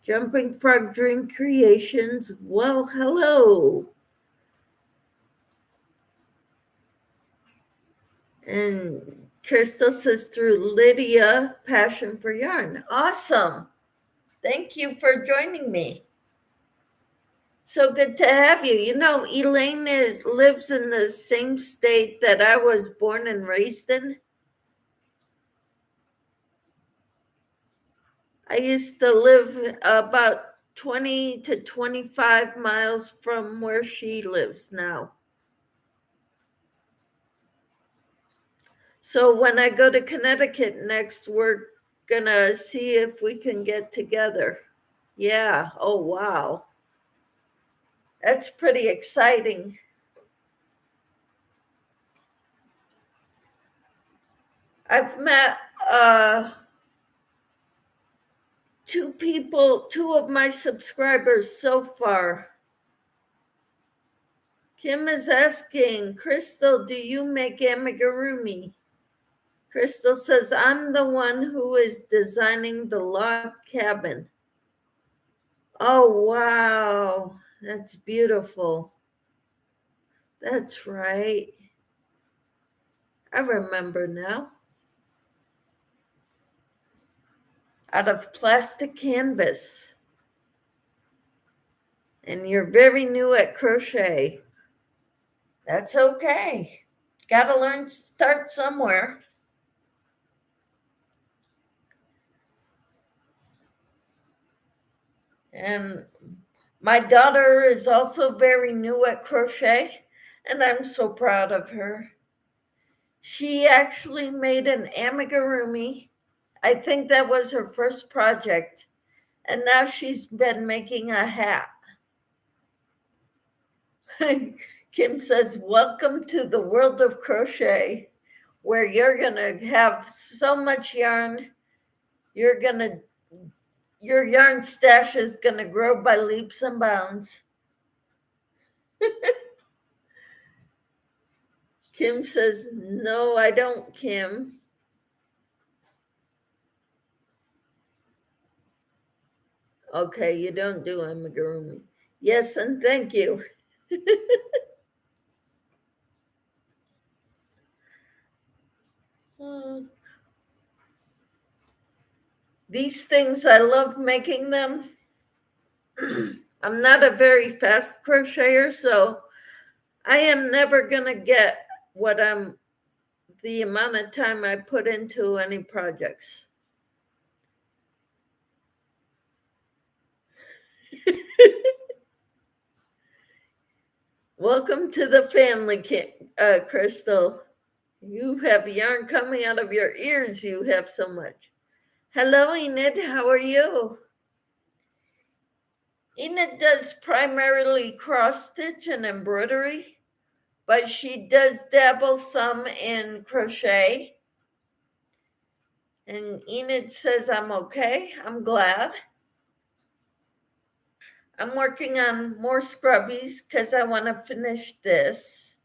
Jumping Frog Dream Creations. Well, hello. And Crystal says, through Lydia, Passion for Yarn. Awesome. Thank you for joining me. So good to have you. You know, Elaine lives in the same state that I was born and raised in. I used to live about 20 to 25 miles from where she lives now. So when I go to Connecticut next, we're gonna see if we can get together. Yeah. Oh, wow. That's pretty exciting. I've met two of my subscribers so far. Kim is asking, Crystal, do you make amigurumi? Crystal says, I'm the one who is designing the log cabin. Oh, wow. That's beautiful. That's right. I remember now. Out of plastic canvas. And you're very new at crochet. That's okay. Got to learn, start somewhere. And my daughter is also very new at crochet, and I'm so proud of her. She actually made an amigurumi. I think that was her first project. And now she's been making a hat. Kim says, welcome to the world of crochet, where you're going to have so much yarn. Your yarn stash is going to grow by leaps and bounds. Kim says, no, I don't, Kim. Okay, you don't do amigurumi. Yes, and thank you. These things, I love making them. I'm not a very fast crocheter, so I am never going to get the amount of time I put into any projects. Welcome to the family, Crystal. You have yarn coming out of your ears. You have so much. Hello, Enid. How are you? Enid does primarily cross stitch and embroidery, but she does dabble some in crochet. And Enid says, I'm okay. I'm glad. I'm working on more scrubbies because I want to finish this.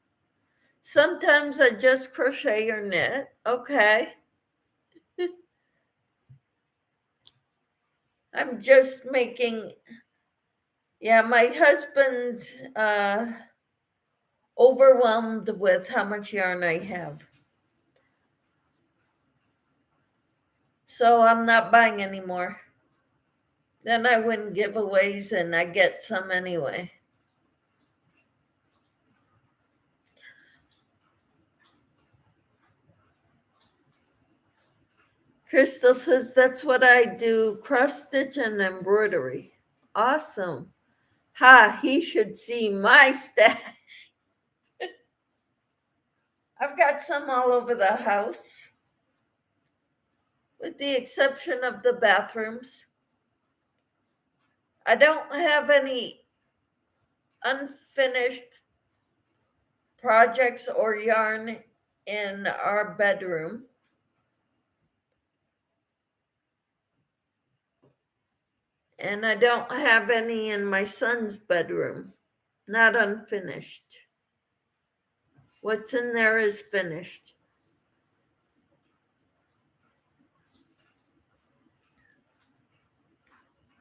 Sometimes I just crochet or knit. Okay. I'm just making, yeah, my husband's overwhelmed with how much yarn I have. So I'm not buying anymore. Then I win giveaways and I get some anyway. Crystal says that's what I do, cross stitch and embroidery. Awesome. Ha, he should see my stash. I've got some all over the house, with the exception of the bathrooms. I don't have any unfinished projects or yarn in our bedroom. And I don't have any in my son's bedroom, not unfinished. What's in there is finished.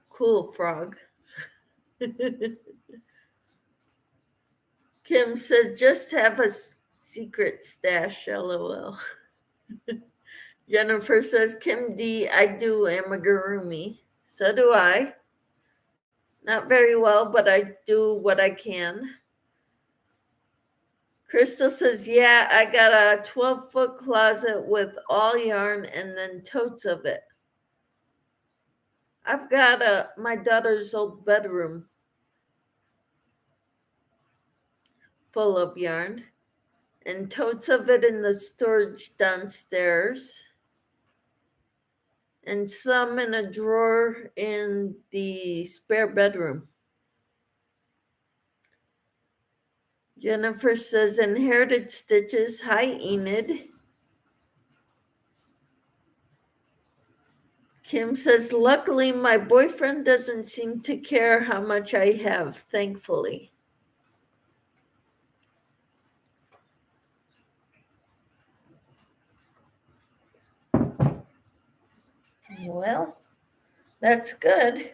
Cool, Frog. Kim says, just have a secret stash, LOL. Jennifer says, Kim D, I do amigurumi. So do I. Not very well, but I do what I can. Crystal says, yeah, I got a 12-foot closet with all yarn and then totes of it. I've got my daughter's old bedroom full of yarn and totes of it in the storage downstairs and some in a drawer in the spare bedroom. Jennifer says, inherited stitches. Hi, Enid. Kim says, luckily, my boyfriend doesn't seem to care how much I have, thankfully. Well, that's good.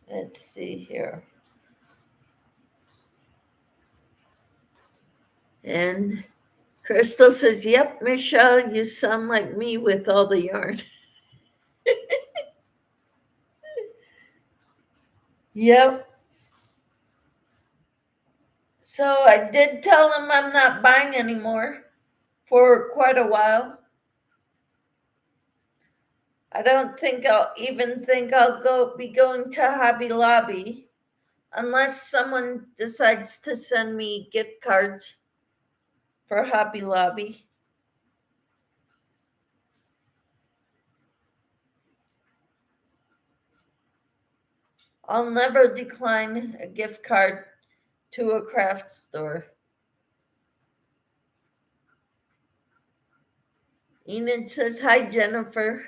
Let's see here. And Crystal says, yep, Michelle, you sound like me with all the yarn. Yep. So I did tell him I'm not buying anymore for quite a while. I don't think I'll be going to Hobby Lobby unless someone decides to send me gift cards for Hobby Lobby. I'll never decline a gift card to a craft store. Enid says, hi, Jennifer.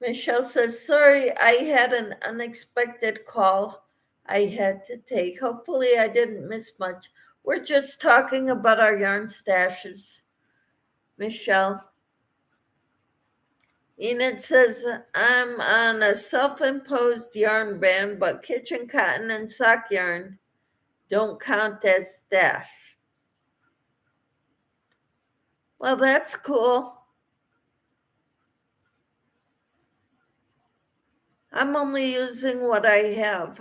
Michelle says, sorry, I had an unexpected call I had to take. Hopefully I didn't miss much. We're just talking about our yarn stashes, Michelle. Enid says, I'm on a self-imposed yarn ban, but kitchen cotton and sock yarn don't count as stash. Well, that's cool. I'm only using what I have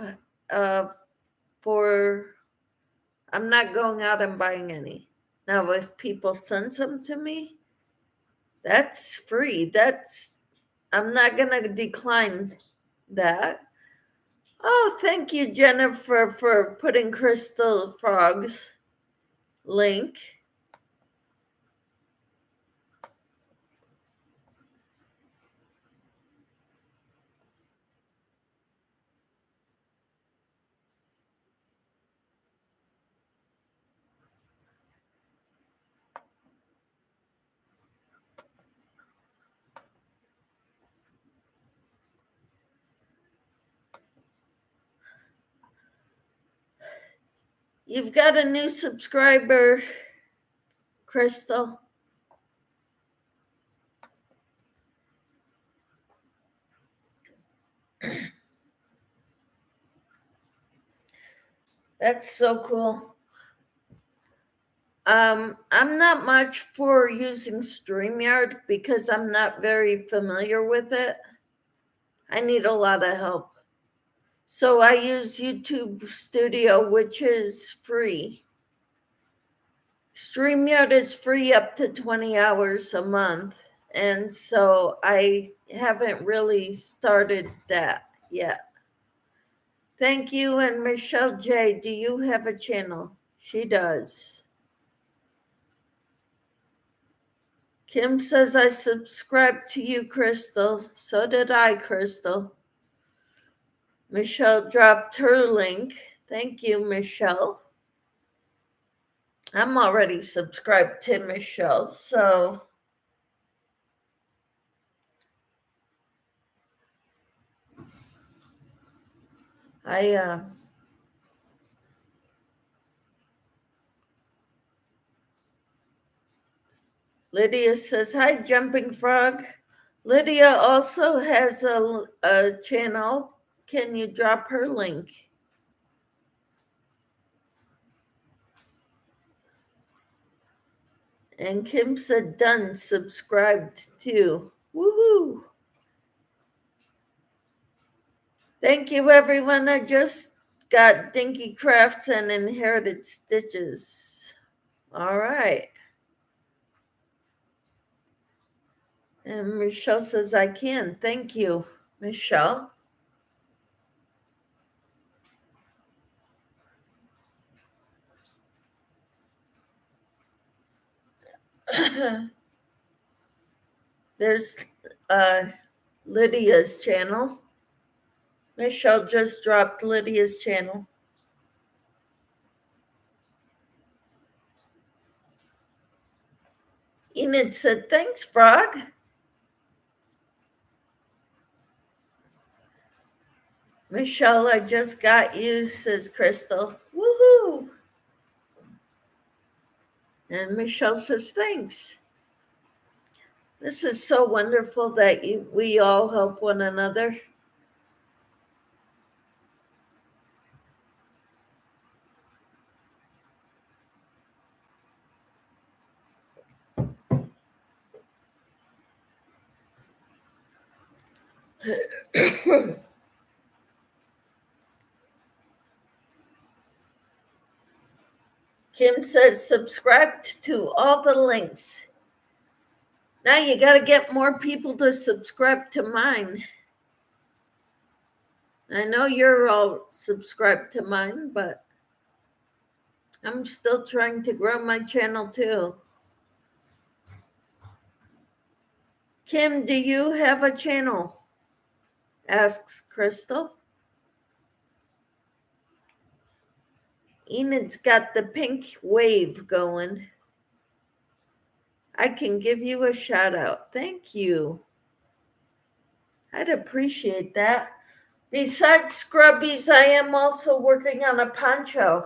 I'm not going out and buying any. Now, if people send some to me, that's free. I'm not going to decline that. Oh, thank you, Jennifer, for putting Crystal Frog's link. You've got a new subscriber, Crystal. That's so cool. I'm not much for using StreamYard because I'm not very familiar with it. I need a lot of help. So I use YouTube Studio, which is free. StreamYard is free up to 20 hours a month. And so I haven't really started that yet. Thank you. And Michelle J., do you have a channel? She does. Kim says, I subscribed to you, Crystal. So did I, Crystal. Michelle dropped her link. Thank you, Michelle. I'm already subscribed to Michelle, so Lydia says, hi, Jumping Frog. Lydia also has a channel. Can you drop her link? And Kim said, done, subscribed too. Woohoo! Thank you, everyone. I just got Dinky Crafts and Inherited Stitches. All right. And Michelle says, I can. Thank you, Michelle. There's Lydia's channel. Michelle just dropped Lydia's channel. Enid said, thanks, Frog. Michelle, I just got you, says Crystal. Woohoo! And Michelle says, thanks. This is so wonderful that we all help one another. Kim says, subscribed to all the links. Now you got to get more people to subscribe to mine. I know you're all subscribed to mine, but I'm still trying to grow my channel too. Kim, do you have a channel? Asks Crystal. Enid's got the pink wave going. I can give you a shout out. Thank you. I'd appreciate that. Besides scrubbies, I am also working on a poncho.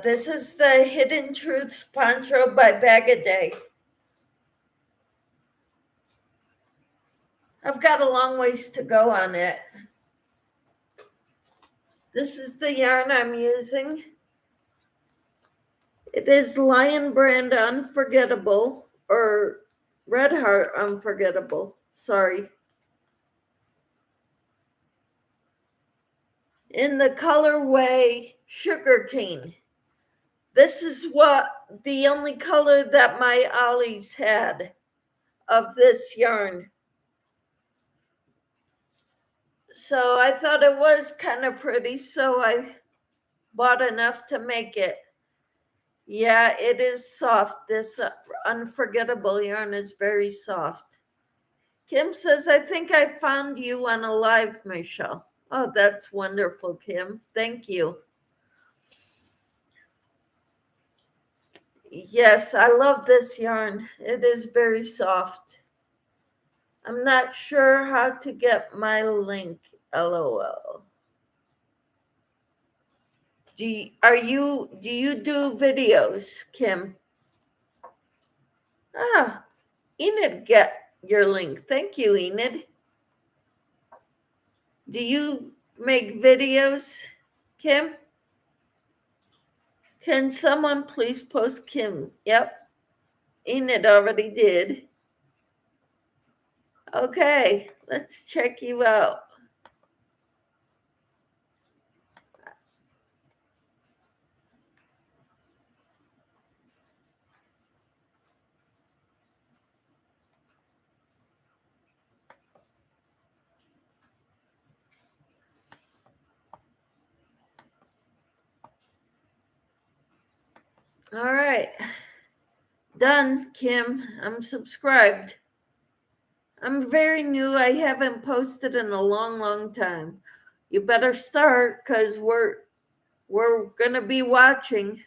This is the Hidden Truths poncho by Bag-A-Day. I've got a long ways to go on it. This is the yarn I'm using. It is Lion Brand Unforgettable, or Red Heart Unforgettable. Sorry. In the colorway Sugar Cane. This is what the only color that my ollies had of this yarn. So I thought it was kind of pretty, so I bought enough to make it. Yeah, it is soft. This unforgettable yarn is very soft. Kim says, I think I found you on a live, Michelle. Oh, that's wonderful, Kim. Thank you. Yes, I love this yarn. It is very soft. I'm not sure how to get my link, LOL. Do you do videos, Kim? Ah, Enid get your link. Thank you, Enid. Do you make videos, Kim? Can someone please post Kim? Yep, Enid already did. Okay, let's check you out. All right. Done, Kim. I'm subscribed. I'm very new. I haven't posted in a long, long time. You better start because we're gonna be watching.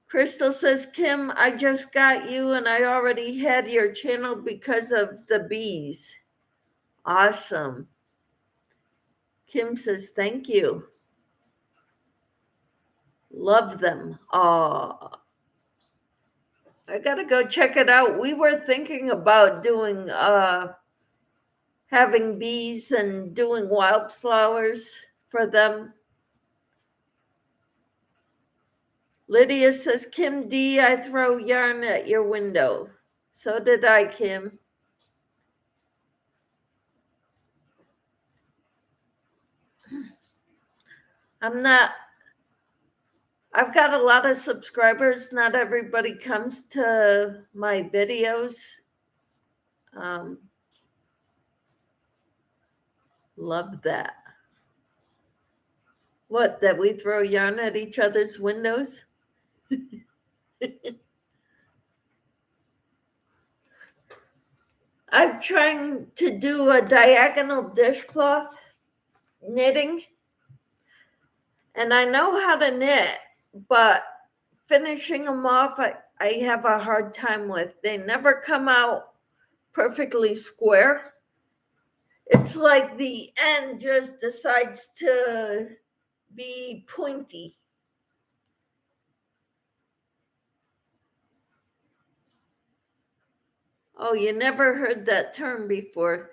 Crystal says, Kim, I just got you and I already had your channel because of the bees. Awesome. Kim says, thank you. Love them. Oh, I gotta go check it out. We were thinking about doing having bees and doing wildflowers for them. Lydia says, Kim D, I throw yarn at your window. So did I, Kim. I've got a lot of subscribers. Not everybody comes to my videos. Love that. What, that we throw yarn at each other's windows? I'm trying to do a diagonal dishcloth knitting, and I know how to knit, but finishing them off, I have a hard time with. They never come out perfectly square. It's like the end just decides to be pointy. Oh, you never heard that term before.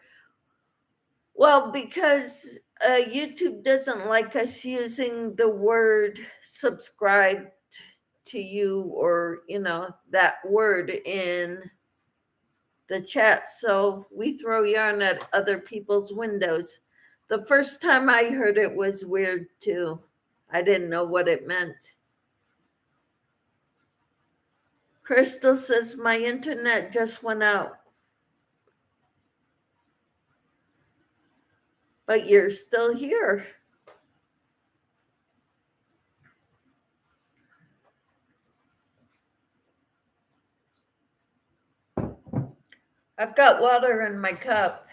Well, because YouTube doesn't like us using the word subscribe to you or, that word in the chat. So we throw yarn at other people's windows. The first time I heard it was weird too. I didn't know what it meant. Crystal says my internet just went out. But you're still here. I've got water in my cup.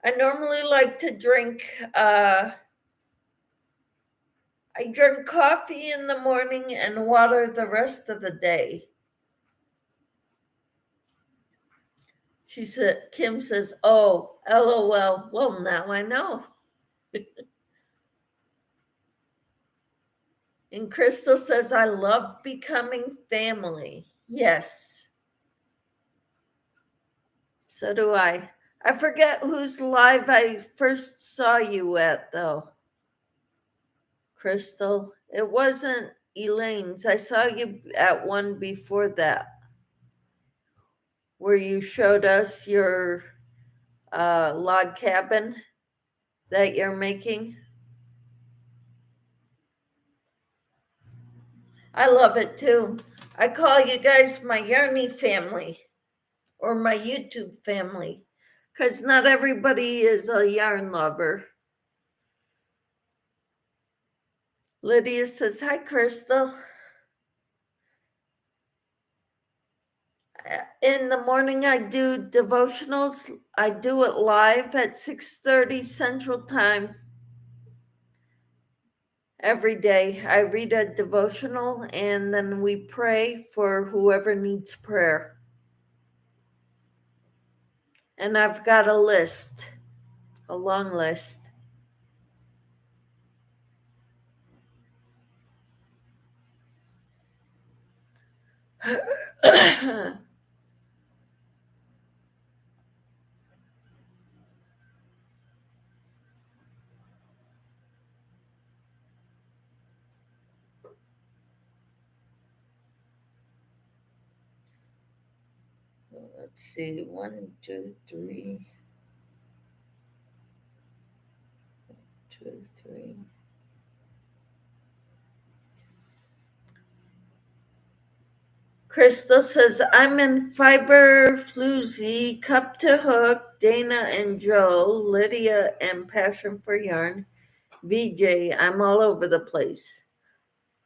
I normally like to drink, I drink coffee in the morning and water the rest of the day. Kim says, oh, LOL. Well, now I know. And Crystal says, I love becoming family. Yes. So do I. I forget whose live I first saw you at, though. Crystal. It wasn't Elaine's. I saw you at one before that, where you showed us your log cabin that you're making. I love it too. I call you guys my Yarny family or my YouTube family because not everybody is a yarn lover. Lydia says, hi, Crystal. In the morning, I do devotionals. I do it live at 6:30 Central Time every day. I read a devotional and then we pray for whoever needs prayer. And I've got a list, a long list. Let's see, 1, 2, 3, 2, 3. Crystal says, I'm in Fiber, Floozy, Cup to Hook, Dana and Joe, Lydia and Passion for Yarn, VJ. I'm all over the place.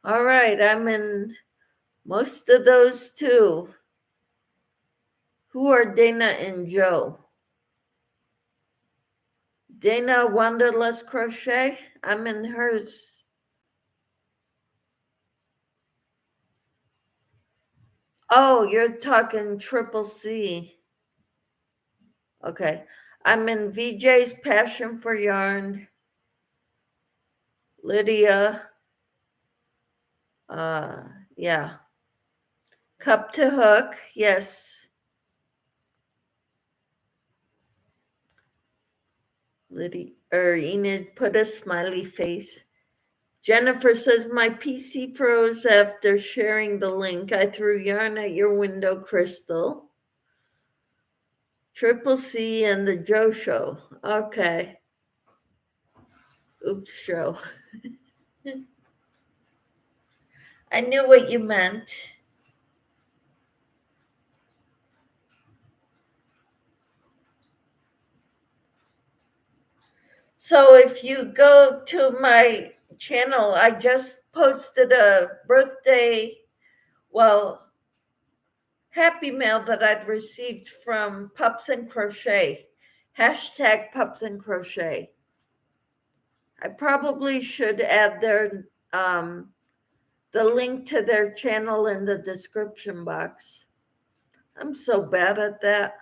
All right, I'm in most of those too. Who are Dana and Joe? Dana Wanderlust Crochet? I'm in hers. Oh, you're talking Triple C. Okay. I'm in VJ's Passion for Yarn. Lydia. Yeah. Cup to Hook. Yes. Lydia or Enid put a smiley face. Jennifer says, my PC froze after sharing the link. I threw yarn at your window, Crystal. Triple C and the Joe Show. Okay. Oops, show. I knew what you meant. So if you go to my channel, I just posted a birthday, happy mail that I'd received from Pups and Crochet. Hashtag Pups and Crochet. I probably should add their the link to their channel in the description box. I'm so bad at that.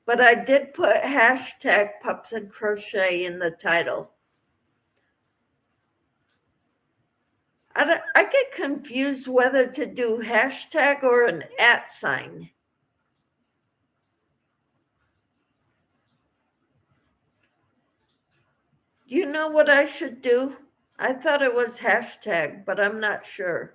But I did put hashtag Pups and Crochet in the title. I get confused whether to do hashtag or an @ sign. Do you know what I should do? I thought it was hashtag, but I'm not sure.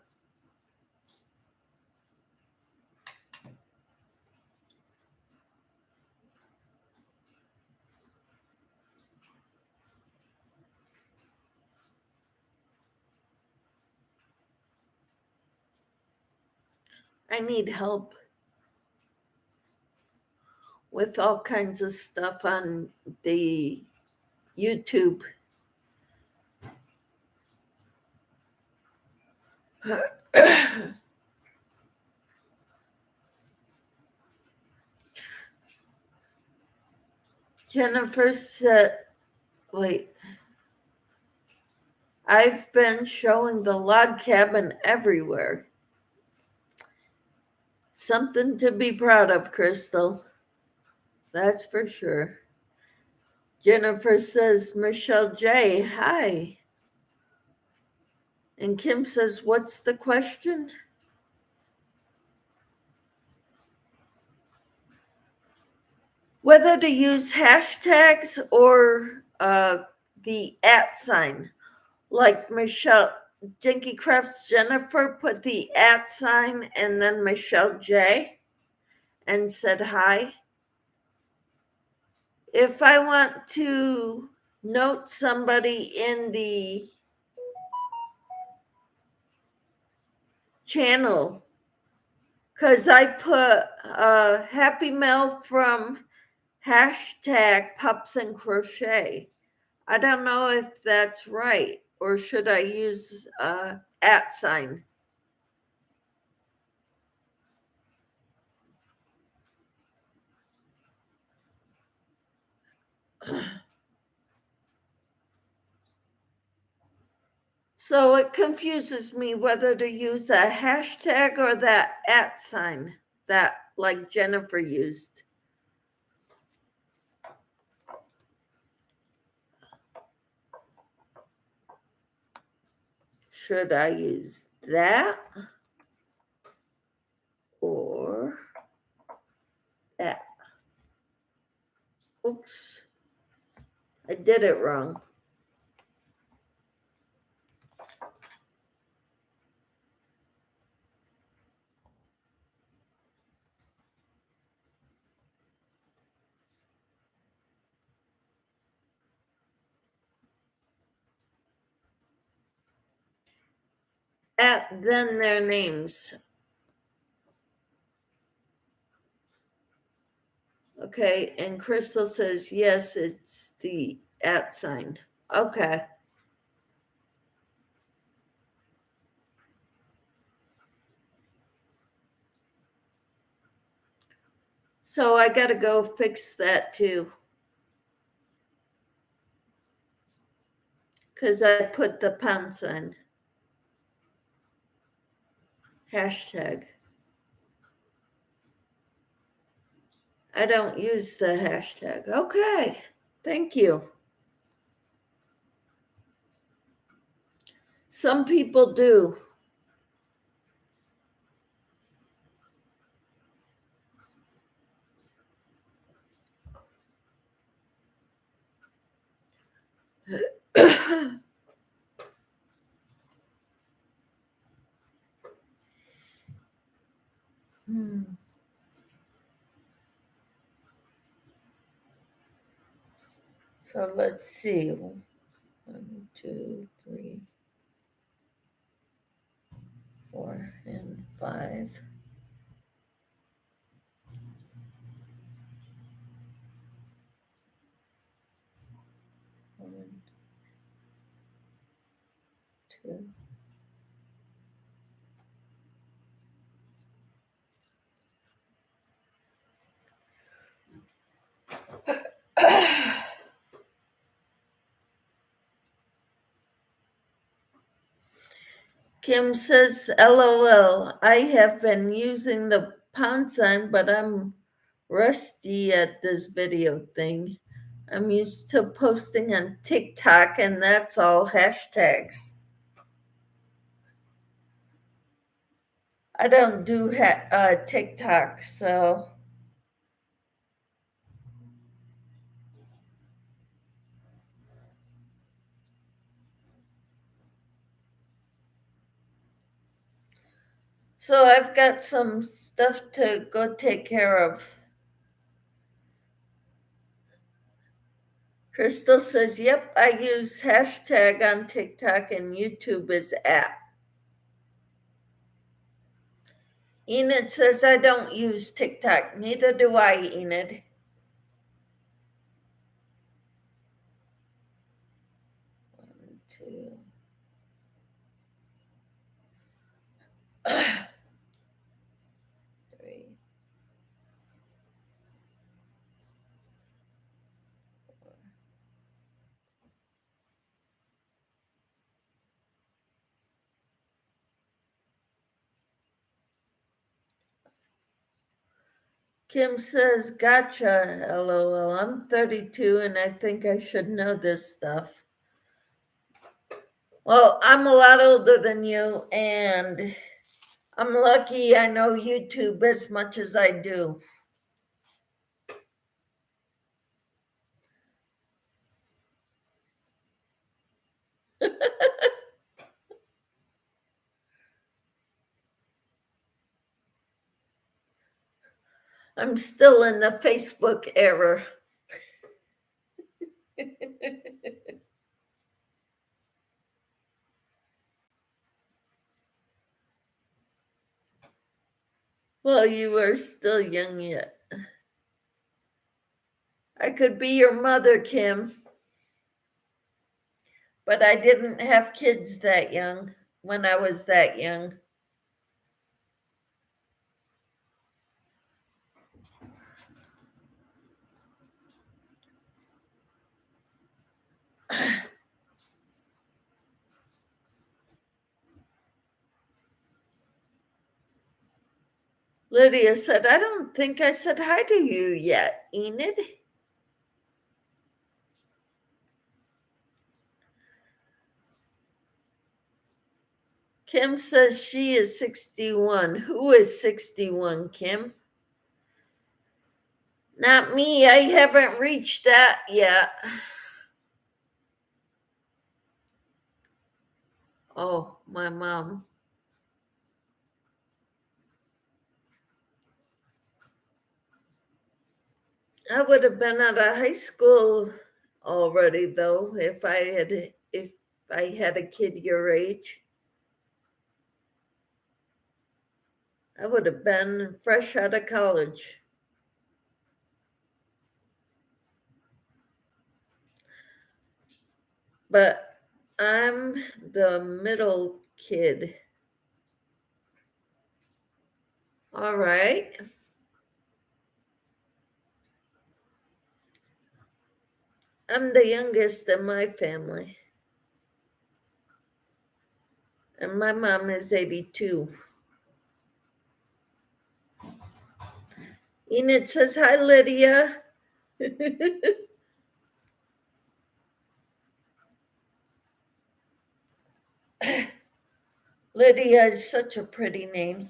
I need help with all kinds of stuff on the YouTube. Jennifer said, wait, I've been showing the log cabin everywhere. Something to be proud of, Crystal. That's for sure. Jennifer says, Michelle J., hi. And Kim says, what's the question? Whether to use hashtags or the @ sign. Like Michelle, Dinky Crafts Jennifer put the @ sign and then Michelle J. and said hi. If I want to note somebody in the channel because I put Happy Mail from hashtag Pups and Crochet. I don't know if that's right, or should I use at sign? So it confuses me whether to use a hashtag or that at sign that like Jennifer used. Should I use that or that? Oops, I did it wrong. At then their names. Okay, and Crystal says, yes, it's the at sign. Okay. So I got to go fix that too. Because I put the pound sign. Hashtag. I don't use the hashtag. Okay. Thank you. Some people do. So let's see. 1, 2, 3, 4, and 5. One, 2. Kim says, LOL, I have been using the pound sign, but I'm rusty at this video thing. I'm used to posting on TikTok, and that's all hashtags. I don't do TikTok, so. So I've got some stuff to go take care of. Crystal says, yep, I use hashtag on TikTok and YouTube is at. Enid says, I don't use TikTok. Neither do I, Enid. One, two. Three. Four. Kim says, gotcha, LOL. I'm 32 and I think I should know this stuff. Well, I'm a lot older than you, and I'm lucky I know YouTube as much as I do. I'm still in the Facebook era. Well, you are still young yet. I could be your mother, Kim, but I didn't have kids that young when I was that young. Lydia said, I don't think I said hi to you yet, Enid. Kim says she is 61. Who is 61, Kim? Not me. I haven't reached that yet. Oh, my mom. I would have been out of high school already though if I had a kid your age. I would have been fresh out of college. But I'm the middle kid. All right. I'm the youngest in my family. And my mom is 82. Enid says, hi, Lydia. Lydia is such a pretty name.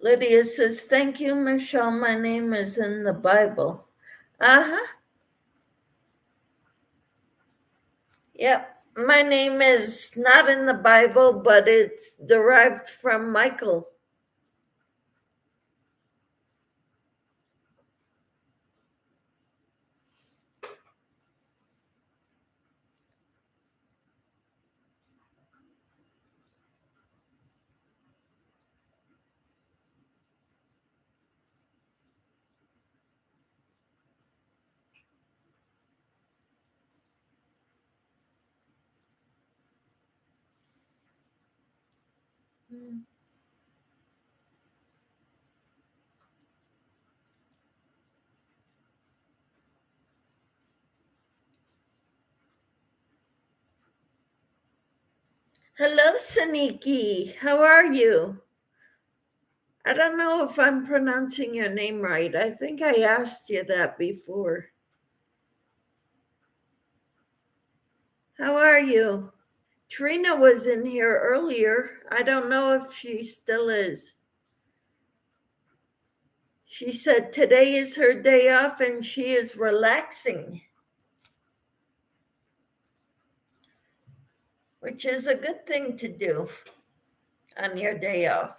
Lydia says, thank you, Michelle. My name is in the Bible. Uh-huh. Yep. My name is not in the Bible, but it's derived from Michael. Hello, Saniki. How are you? I don't know if I'm pronouncing your name right. I think I asked you that before. How are you? Trina was in here earlier. I don't know if she still is. She said today is her day off and she is relaxing, which is a good thing to do on your day off.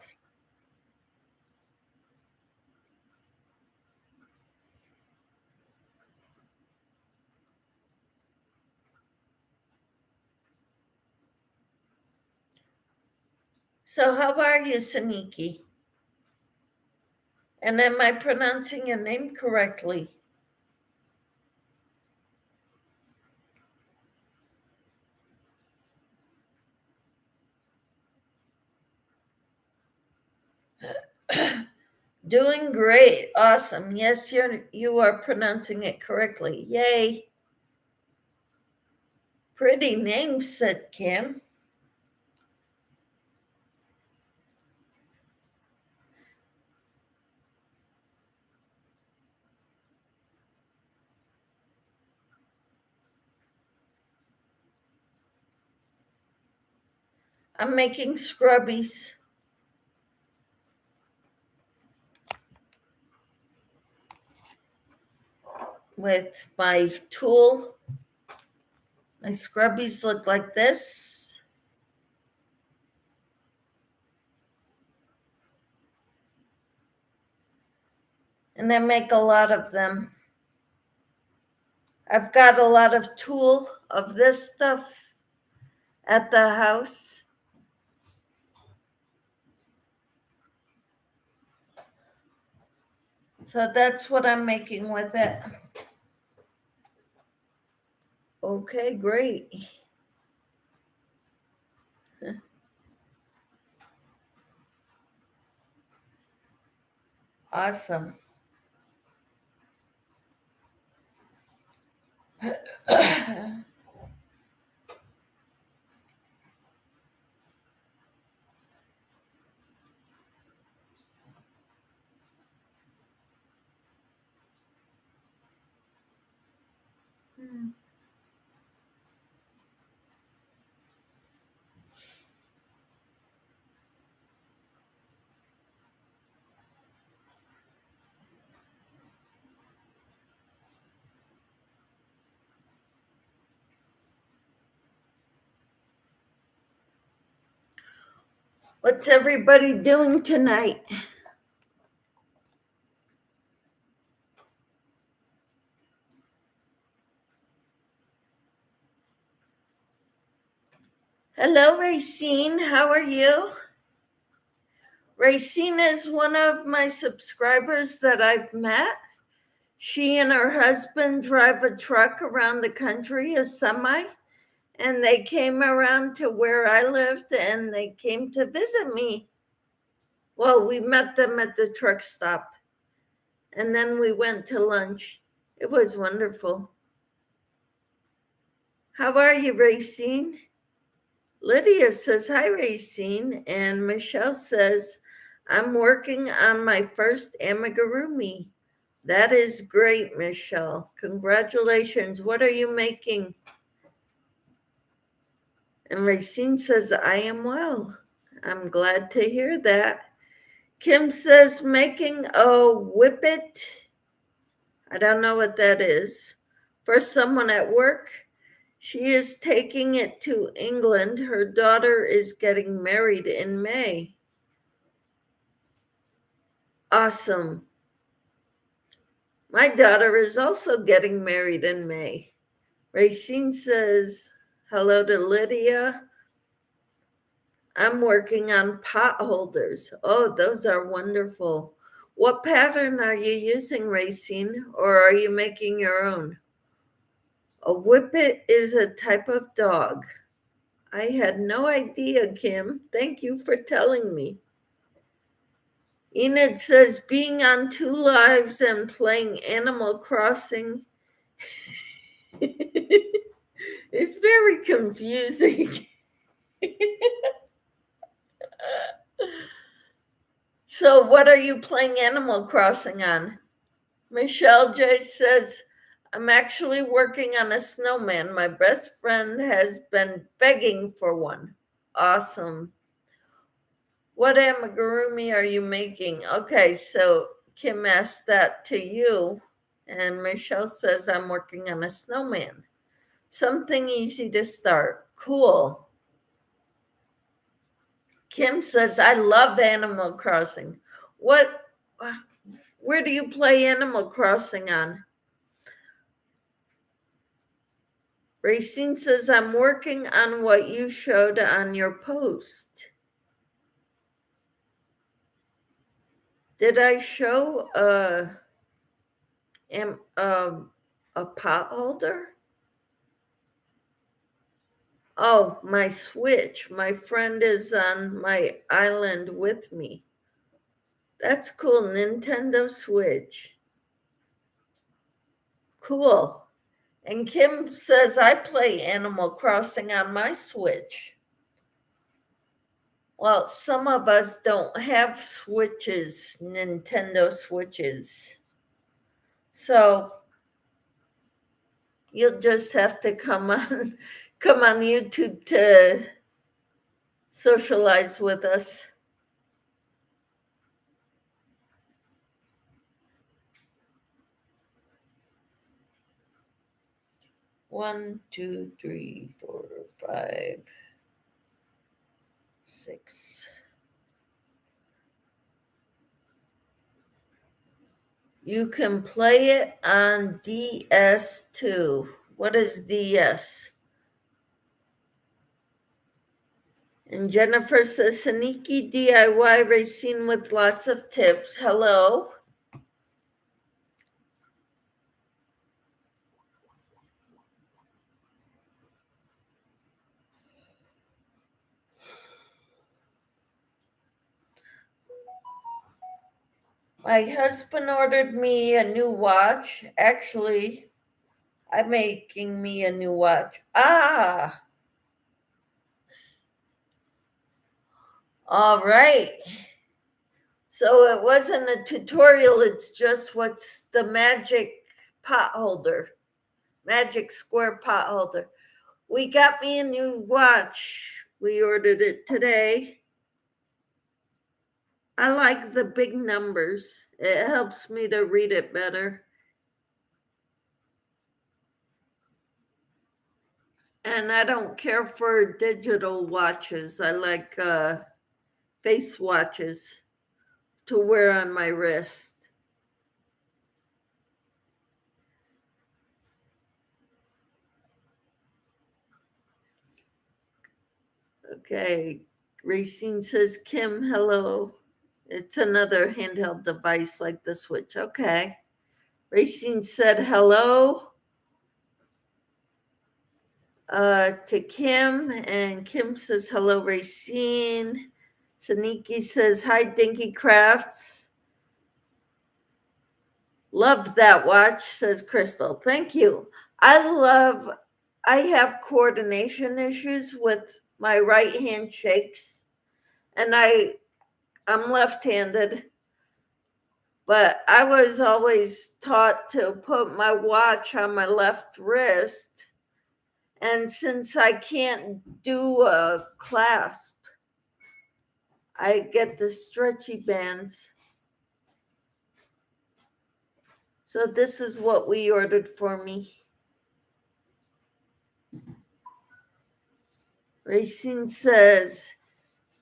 So how are you, Saniki? And am I pronouncing your name correctly? Doing great. Awesome. Yes, you are pronouncing it correctly. Yay. Pretty name, said Kim. I'm making scrubbies. With my tool. My scrubbies look like this. And I make a lot of them. I've got a lot of tool of this stuff at the house. So that's what I'm making with it. Okay, great. Awesome. What's everybody doing tonight? Hello, Racine. How are you? Racine is one of my subscribers that I've met. She and her husband drive a truck around the country, a semi, and they came around to where I lived and they came to visit me. Well, we met them at the truck stop and then we went to lunch. It was wonderful. How are you, Racine? Lydia says, hi, Racine. And Michelle says, I'm working on my first amigurumi. That is great, Michelle. Congratulations. What are you making? And Racine says, I am well. I'm glad to hear that. Kim says, making a whippet. I don't know what that is. For someone at work. She is taking it to England. Her daughter is getting married in May. Awesome. My daughter is also getting married in May. Racine says, hello to Lydia. I'm working on pot holders. Oh, those are wonderful. What pattern are you using, Racine, or are you making your own? A whippet is a type of dog. I had no idea, Kim. Thank you for telling me. Enid says, being on 2 lives and playing Animal Crossing it's very confusing. So what are you playing Animal Crossing on? Michelle J says, I'm actually working on a snowman. My best friend has been begging for one. Awesome. What amigurumi are you making? Okay, so Kim asked that to you. And Michelle says, I'm working on a snowman. Something easy to start. Cool. Kim says, I love Animal Crossing. Where do you play Animal Crossing on? Racine says, I'm working on what you showed on your post. Did I show a pot holder? Oh, my Switch. My friend is on my island with me. That's cool. Nintendo Switch. Cool. And Kim says I play Animal Crossing on my Switch. Well, some of us don't have Switches, Nintendo Switches. So you'll just have to come on YouTube to socialize with us. One, two, three, 4, 5, 6. You can play it on DS too. What is DS? And Jennifer says, sneaky DIY racing with lots of tips. Hello. My husband ordered me a new watch. Actually, I'm making me a new watch. Ah, all right. So it wasn't a tutorial. It's just what's the magic pot holder, magic square pot holder. We got me a new watch. We ordered it today. I like the big numbers. It helps me to read it better. And I don't care for digital watches. I like face watches to wear on my wrist. Okay. Racine says, Kim, hello. It's another handheld device like the Switch. Okay. Racine said hello to Kim, and Kim says hello, Racine. Saniki says hi, Dinky Crafts. Love that watch, says Crystal. Thank you. I have coordination issues with my right hand shakes, and I'm left-handed, but I was always taught to put my watch on my left wrist. And since I can't do a clasp, I get the stretchy bands. So this is what we ordered for me. Racine says,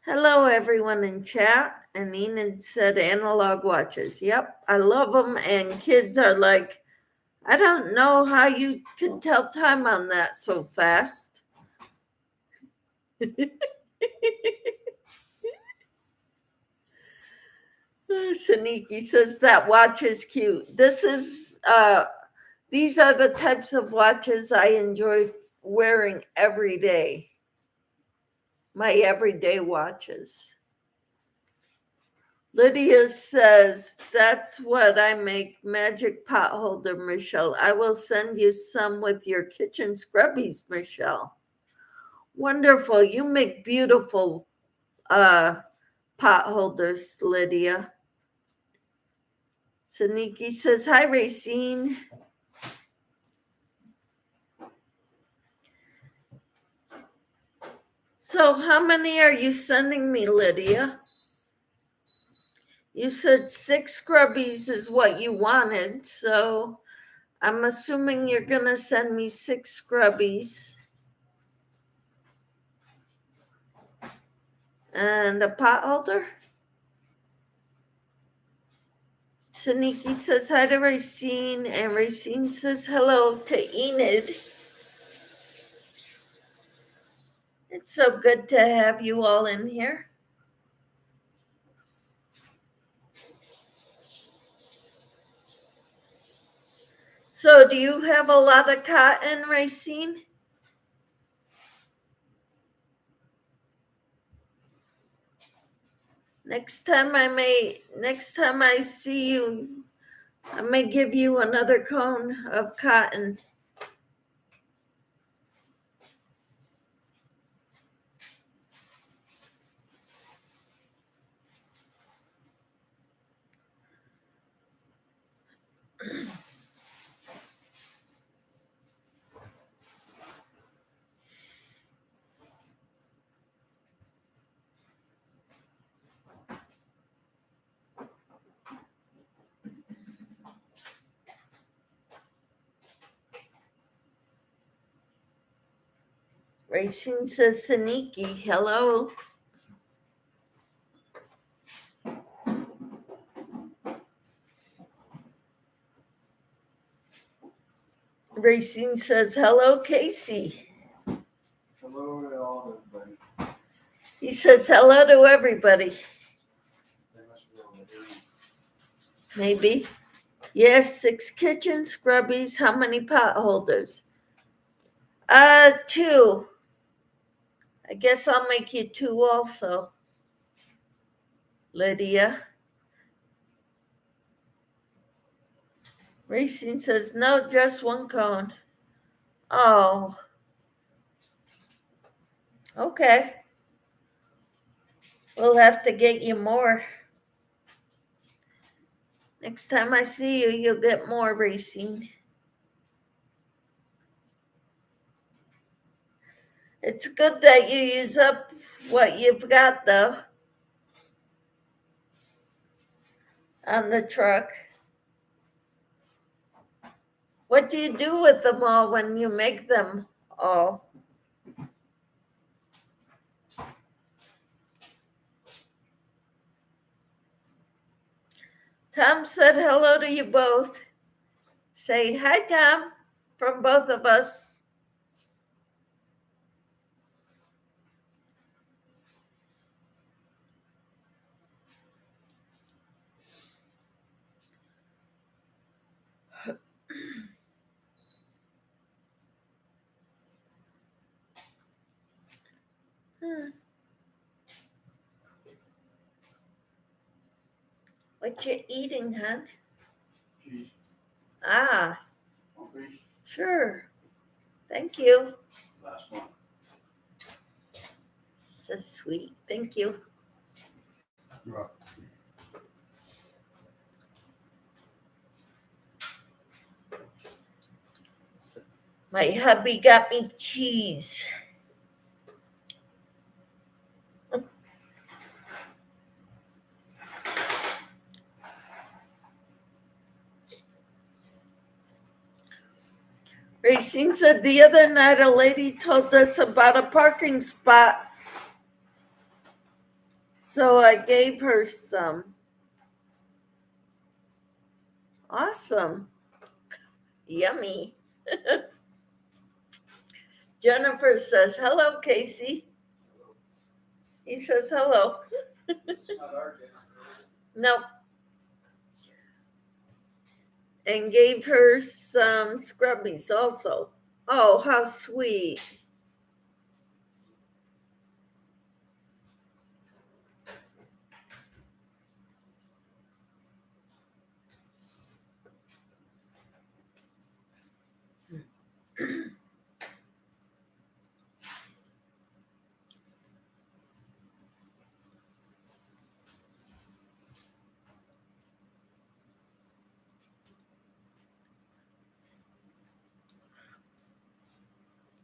hello, everyone in chat. And Enid said analog watches. Yep, I love them. And kids are like, I don't know how you could tell time on that so fast. Saniki says that watch is cute. These are the types of watches I enjoy wearing every day. My everyday watches. Lydia says, that's what I make, magic pot holder, Michelle. I will send you some with your kitchen scrubbies, Michelle. Wonderful. You make beautiful pot holders, Lydia. Saniki says, hi, Racine. So how many are you sending me, Lydia? You said 6 scrubbies is what you wanted, so I'm assuming you're going to send me 6 scrubbies. And a pot holder? Saniki says hi to Racine, and Racine says hello to Enid. It's so good to have you all in here. So do you have a lot of cotton, Racine? Next time I see you, I may give you another cone of cotton. Racine says Saniki, hello. Racine says hello, Casey.
Hello to all, everybody.
He says hello to everybody.
They must be able to hear me.
Maybe. Yes, 6 kitchen scrubbies. How many pot holders? 2. I guess I'll make you 2 also, Lydia. Racine says no, just 1 cone. Oh, okay. We'll have to get you more. Next time I see you, you'll get more, Racine. It's good that you use up what you've got, though, on the truck. What do you do with them all when you make them all? Tom said hello to you both. Say hi, Tom, from both of us. What you eating, hon?
Cheese.
Ah,
Want fish?
sure. Thank you.
Last one.
So sweet. Thank you.
You're up.
My hubby got me cheese. Racine said the other night a lady told us about a parking spot. So I gave her some. Awesome. Yummy. Jennifer says, hello, Casey. He says hello.
It's not our dinner.
No. And gave her some scrubbies also. Oh, how sweet.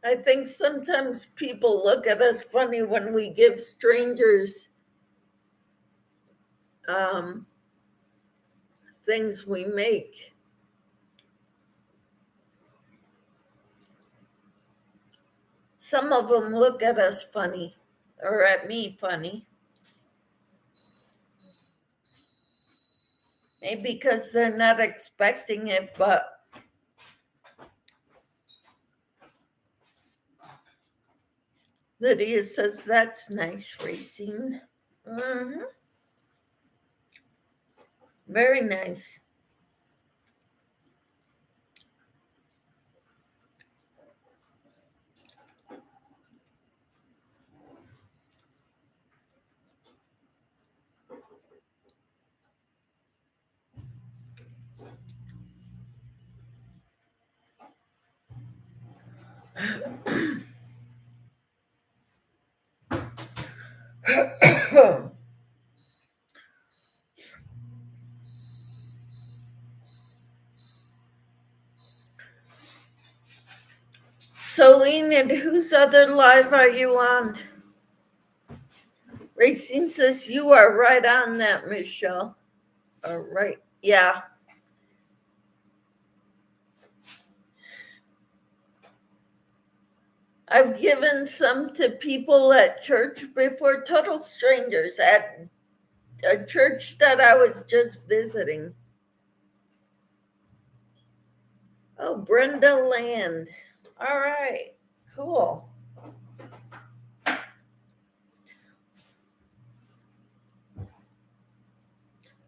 I think sometimes people look at us funny when we give strangers things we make. Some of them look at us funny, or at me funny. Maybe because they're not expecting it, but Lydia says that's nice, Racine. Mm-hmm. Very nice. So, Enid, whose other live are you on? Racine says you are right on that, Michelle. All right. Yeah. I've given some to people at church before, total strangers at a church that I was just visiting. Oh, Brenda Land. All right. Cool.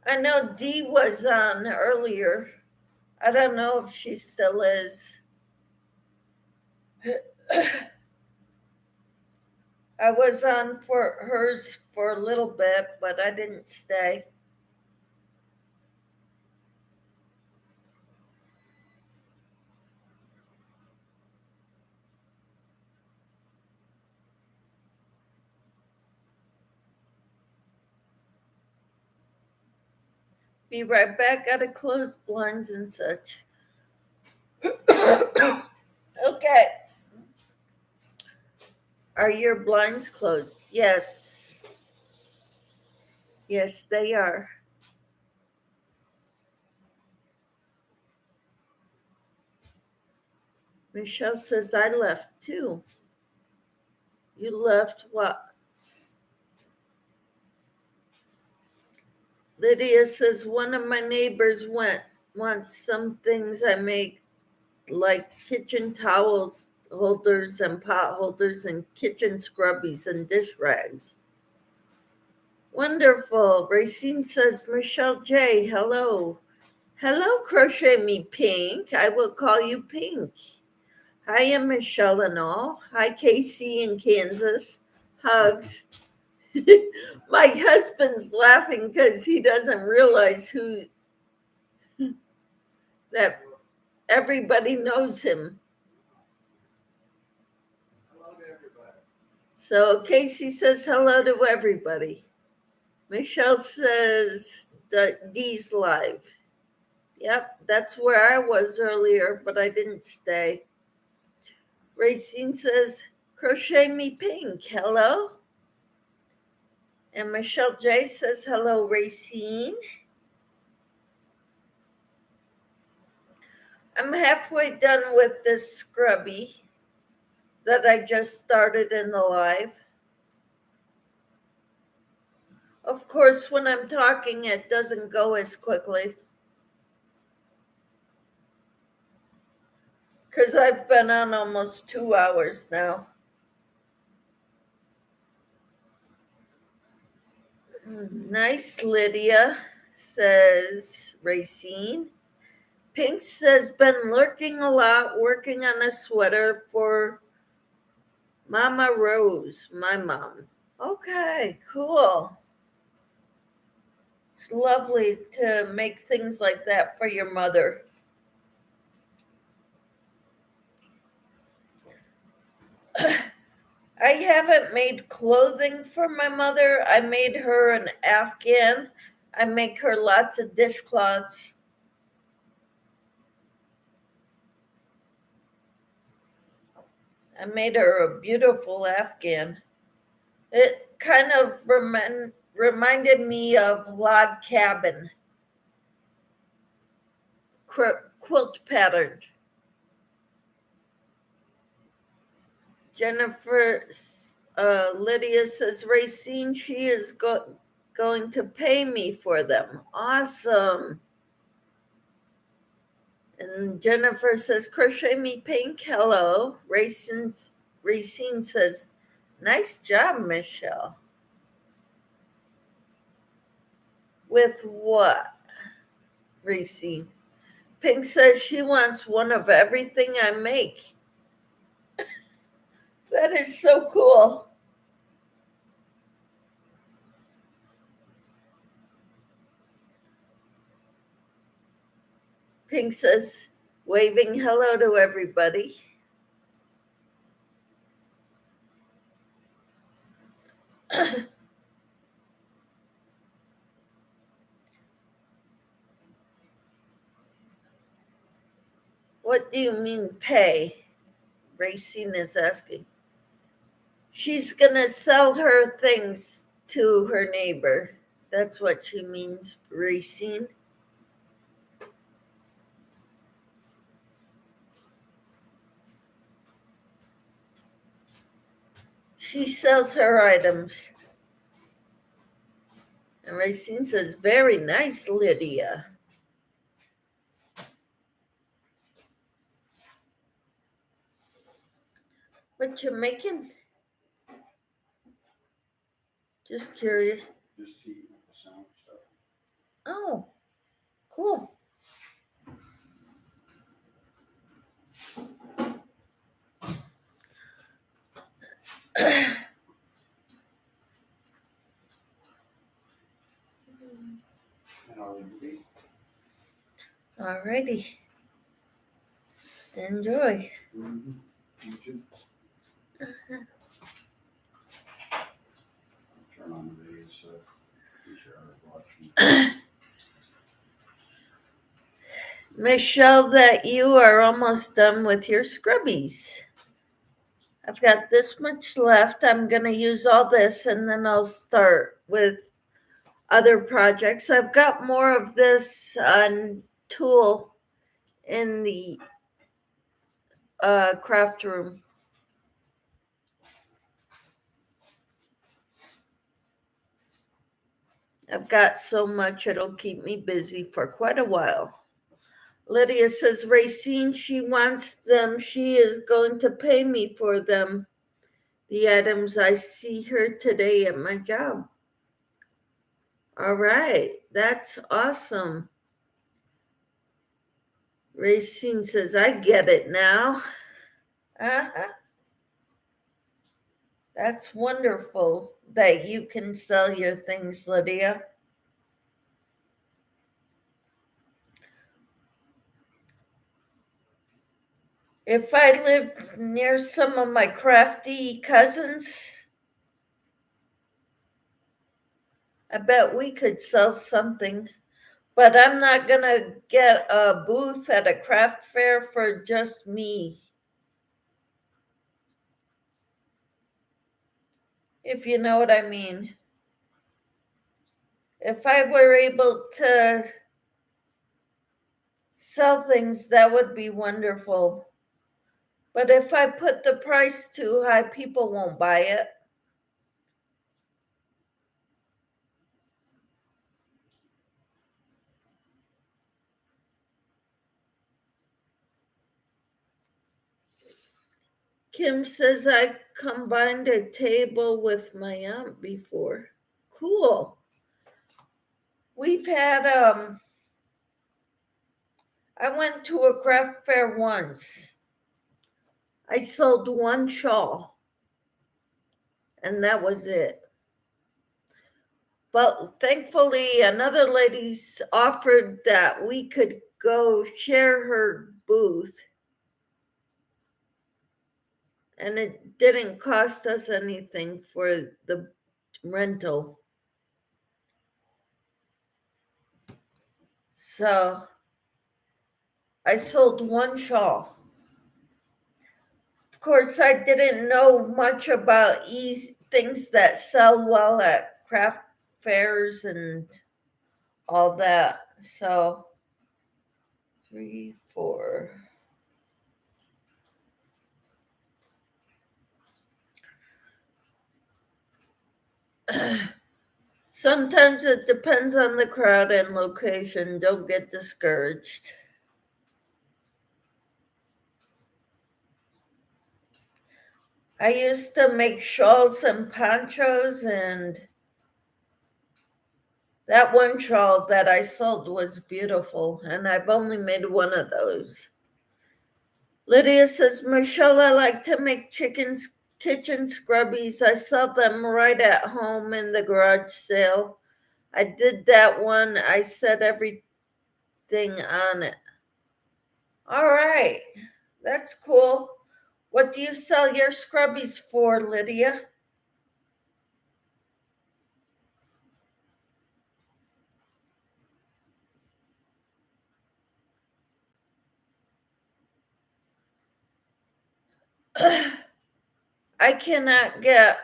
I know Dee was on earlier. I don't know if she still is. I was on for hers for a little bit, but I didn't stay. Be right back. Gotta close blinds and such. Okay. Are your blinds closed? Yes. Yes, they are. Michelle says I left too. You left what? Lydia says one of my neighbors wants some things I make, like kitchen towels holders and pot holders and kitchen scrubbies and dish rags. Wonderful. Racine says, Michelle J, hello. Hello, Crochet Me Pink. I will call you Pink. Hi, I'm Michelle and all. Hi, Casey in Kansas. Hugs. My husband's laughing because he doesn't realize that everybody knows him.
Hello to everybody.
So Casey says hello to everybody. Michelle says D's live. Yep, that's where I was earlier, but I didn't stay. Racine says, Crochet Me Pink, hello. And Michelle J says, hello, Racine. I'm halfway done with this scrubby that I just started in the live. Of course, when I'm talking, it doesn't go as quickly because I've been on almost 2 hours now. Nice, Lydia, says Racine. Pink says, been lurking a lot, working on a sweater for Mama Rose, my mom. Okay, cool. It's lovely to make things like that for your mother. I haven't made clothing for my mother. I made her an Afghan. I make her lots of dishcloths. I made her a beautiful Afghan. It kind of reminded me of log cabin quilt pattern. Jennifer Lydia says, Racine, she is going to pay me for them. Awesome. And Jennifer says, Crochet Me Pink, hello. Racine says, nice job, Michelle. With what? Racine. Pink says she wants one of everything I make. That is so cool. Pink says, waving hello to everybody. What do you mean pay? Racine is asking. She's gonna sell her things to her neighbor. That's what she means, Racine. She sells her items. And Racine says, very nice, Lydia. What you making? Just curious.
Just heating up the sandwich stuff.
Oh, cool.
And I'll be.
Alrighty. Enjoy.
Mm-hmm. You too. Turn on the video so you are watching.
Michelle, that you are almost done with your scrubbies. I've got this much left. I'm going to use all this and then I'll start with other projects. I've got more of this tool in the craft room. I've got so much it'll keep me busy for quite a while. Lydia says, Racine, she wants them. She is going to pay me for them. The items I see her today at my job. All right, that's awesome. Racine says, I get it now. Uh-huh. That's wonderful that you can sell your things, Lydia. If I lived near some of my crafty cousins, I bet we could sell something. But I'm not going to get a booth at a craft fair for just me. If you know what I mean. If I were able to sell things, that would be wonderful. But if I put the price too high, people won't buy it. Kim says I combined a table with my aunt before. Cool. We've had I went to a craft fair once. I sold one shawl and that was it. But thankfully another lady's offered that we could go share her booth. And it didn't cost us anything for the rental. So I sold one shawl. Of course, I didn't know much about things that sell well at craft fairs and all that. So 3, 4. Sometimes it depends on the crowd and location. Don't get discouraged. I used to make shawls and ponchos, and that one shawl that I sold was beautiful, and I've only made one of those. Lydia says, Michelle, I like to make kitchen scrubbies. I sell them right at home in the garage sale. I did that one. I set everything on it. All right, that's cool. What do you sell your scrubbies for, Lydia? I cannot get,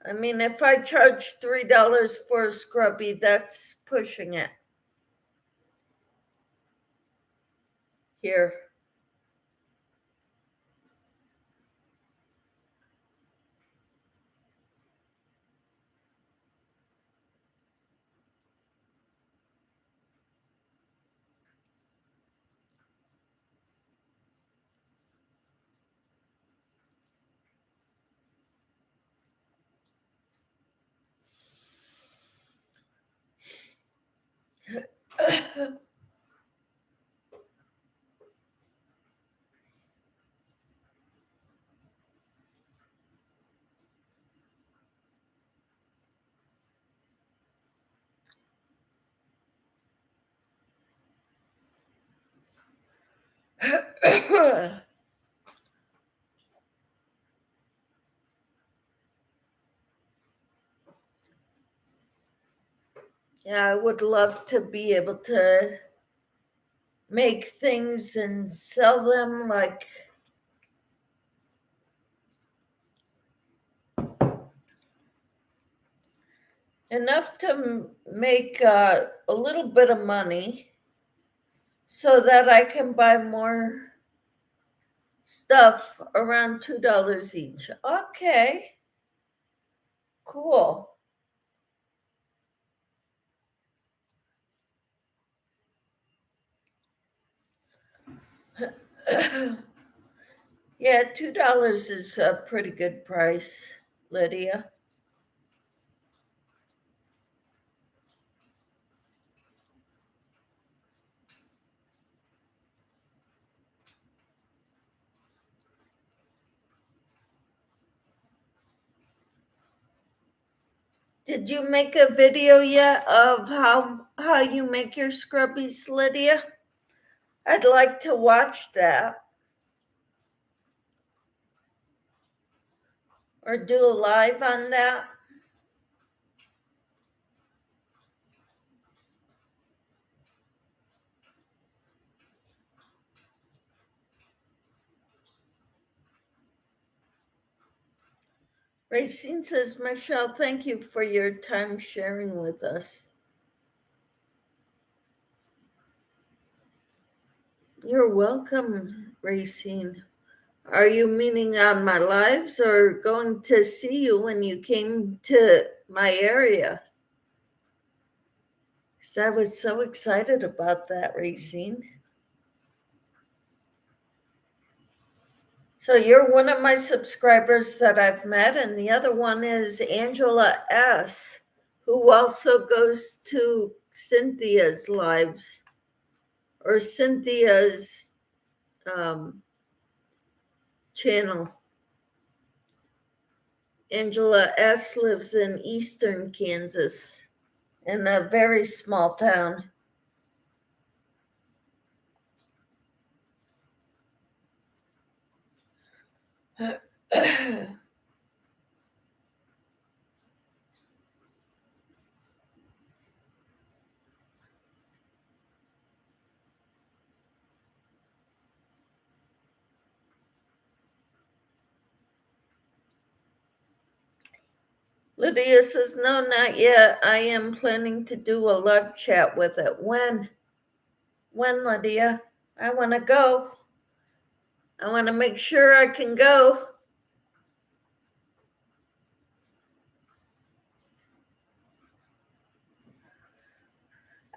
I mean, if I charge $3 for a scrubby, that's pushing it. Here. Yeah, I would love to be able to make things and sell them, like enough to make a little bit of money so that I can buy more stuff around $2 each. Okay, cool. Yeah, $2 is a pretty good price, Lydia. Did you make a video yet of how you make your scrubbies, Lydia? I'd like to watch that. Or do a live on that. Racine says, Michelle, thank you for your time sharing with us. You're welcome, Racine. Are you meaning on my lives or going to see you when you came to my area? Because I was so excited about that, Racine. So you're one of my subscribers that I've met, and the other one is Angela S., who also goes to Cynthia's lives or Cynthia's channel. Angela S. lives in eastern Kansas in a very small town. Lydia says, no, not yet. I am planning to do a live chat with it. When? When, Lydia? I want to go. I want to make sure I can go.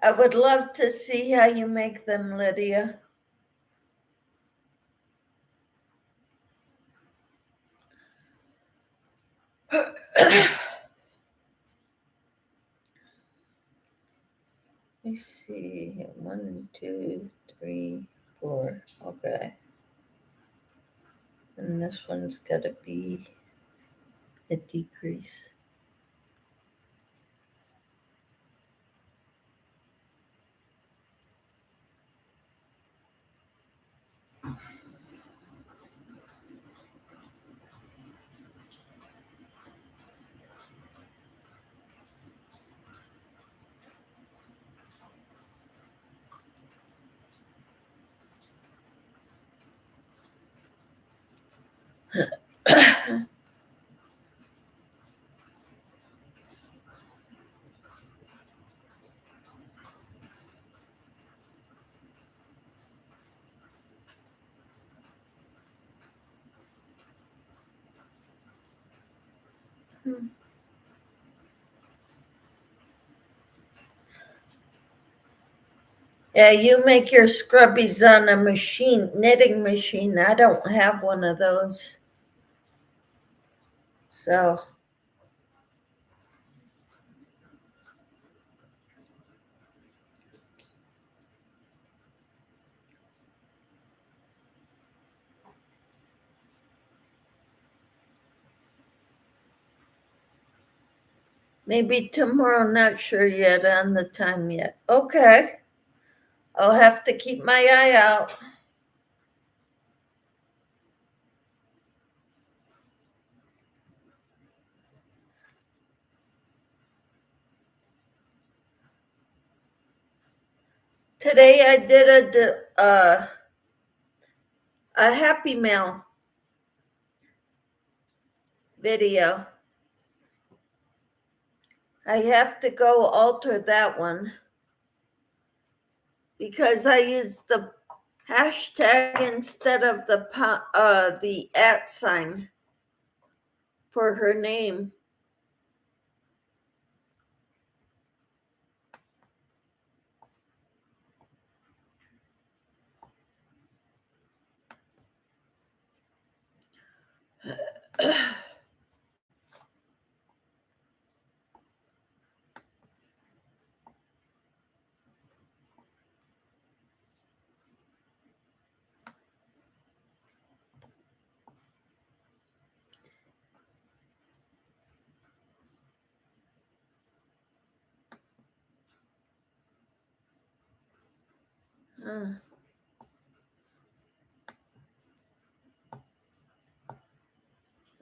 I would love to see how you make them, Lydia. Let me see. 1, 2, 3, 4. Okay. And this one's got to be a decrease. Yeah, you make your scrubbies on a machine, knitting machine. I don't have one of those. So maybe tomorrow, not sure yet on the time yet. Okay. I'll have to keep my eye out. Today I did a Happy Mail video. I have to go alter that one because I used the hashtag instead of the @ sign for her name.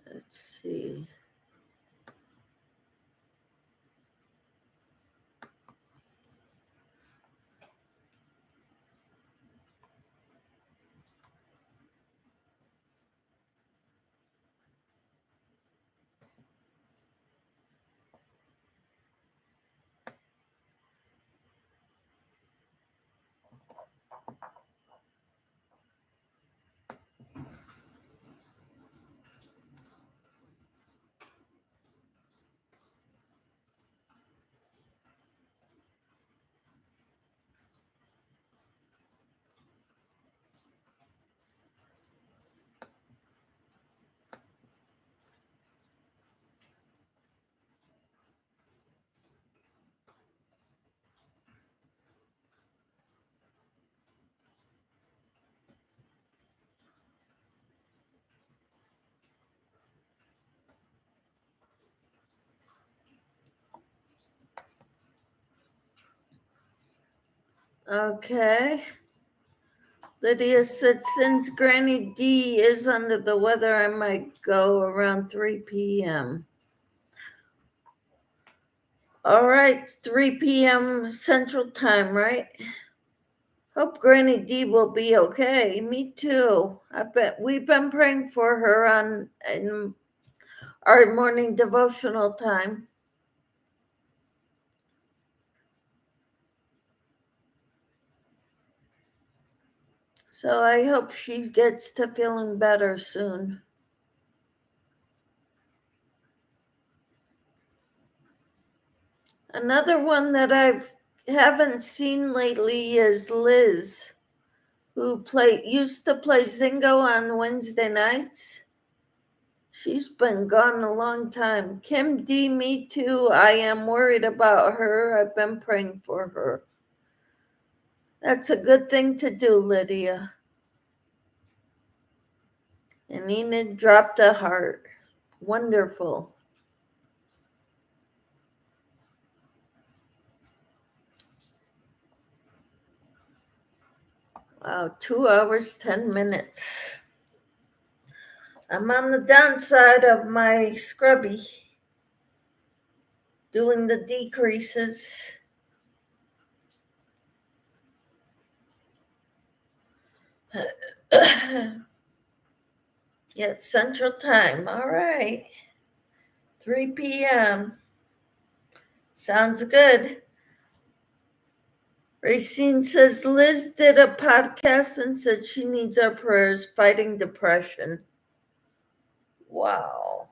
Let's see. Okay. Lydia said, since Granny D is under the weather, I might go around 3 p.m. All right, 3 p.m. Central Time, right? Hope Granny D will be okay. Me too. I bet we've been praying for her in our morning devotional time. So I hope she gets to feeling better soon. Another one that I haven't seen lately is Liz, who used to play Zingo on Wednesday nights. She's been gone a long time. Kim D, me too. I am worried about her. I've been praying for her. That's a good thing to do, Lydia. And Enid dropped a heart. Wonderful. Wow, 2 hours, 10 minutes. I'm on the downside of my scrubby, doing the decreases. Yeah, Central Time. All right. 3 p.m. Sounds good. Racine says Liz did a podcast and said she needs our prayers fighting depression. Wow.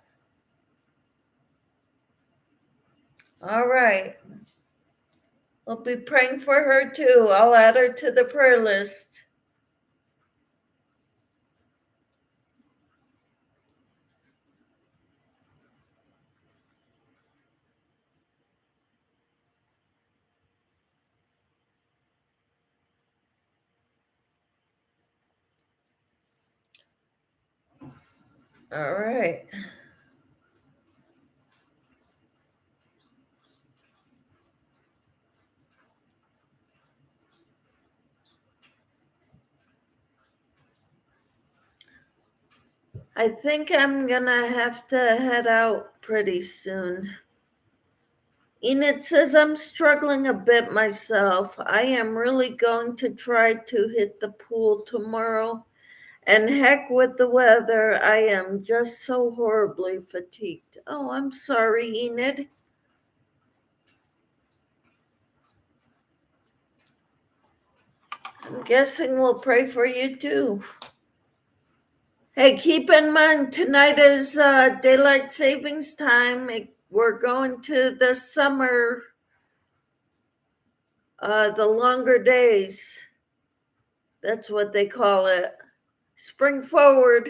All right. We'll be praying for her too. I'll add her to the prayer list. All right. I think I'm gonna have to head out pretty soon. Enid says I'm struggling a bit myself. I am really going to try to hit the pool tomorrow. And heck with the weather, I am just so horribly fatigued. Oh, I'm sorry, Enid. I'm guessing we'll pray for you too. Hey, keep in mind, tonight is daylight savings time. We're going to the summer, the longer days. That's what they call it. Spring forward.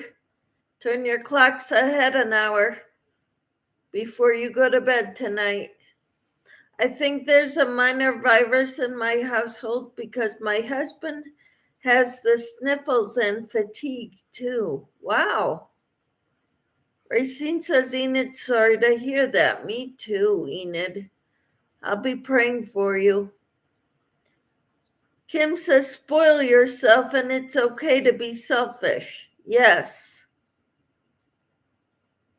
Turn your clocks ahead an hour before you go to bed tonight. I think there's a minor virus in my household because my husband has the sniffles and fatigue too. Wow. Racine says, Enid, sorry to hear that. Me too, Enid. I'll be praying for you. Kim says, spoil yourself and it's okay to be selfish. Yes.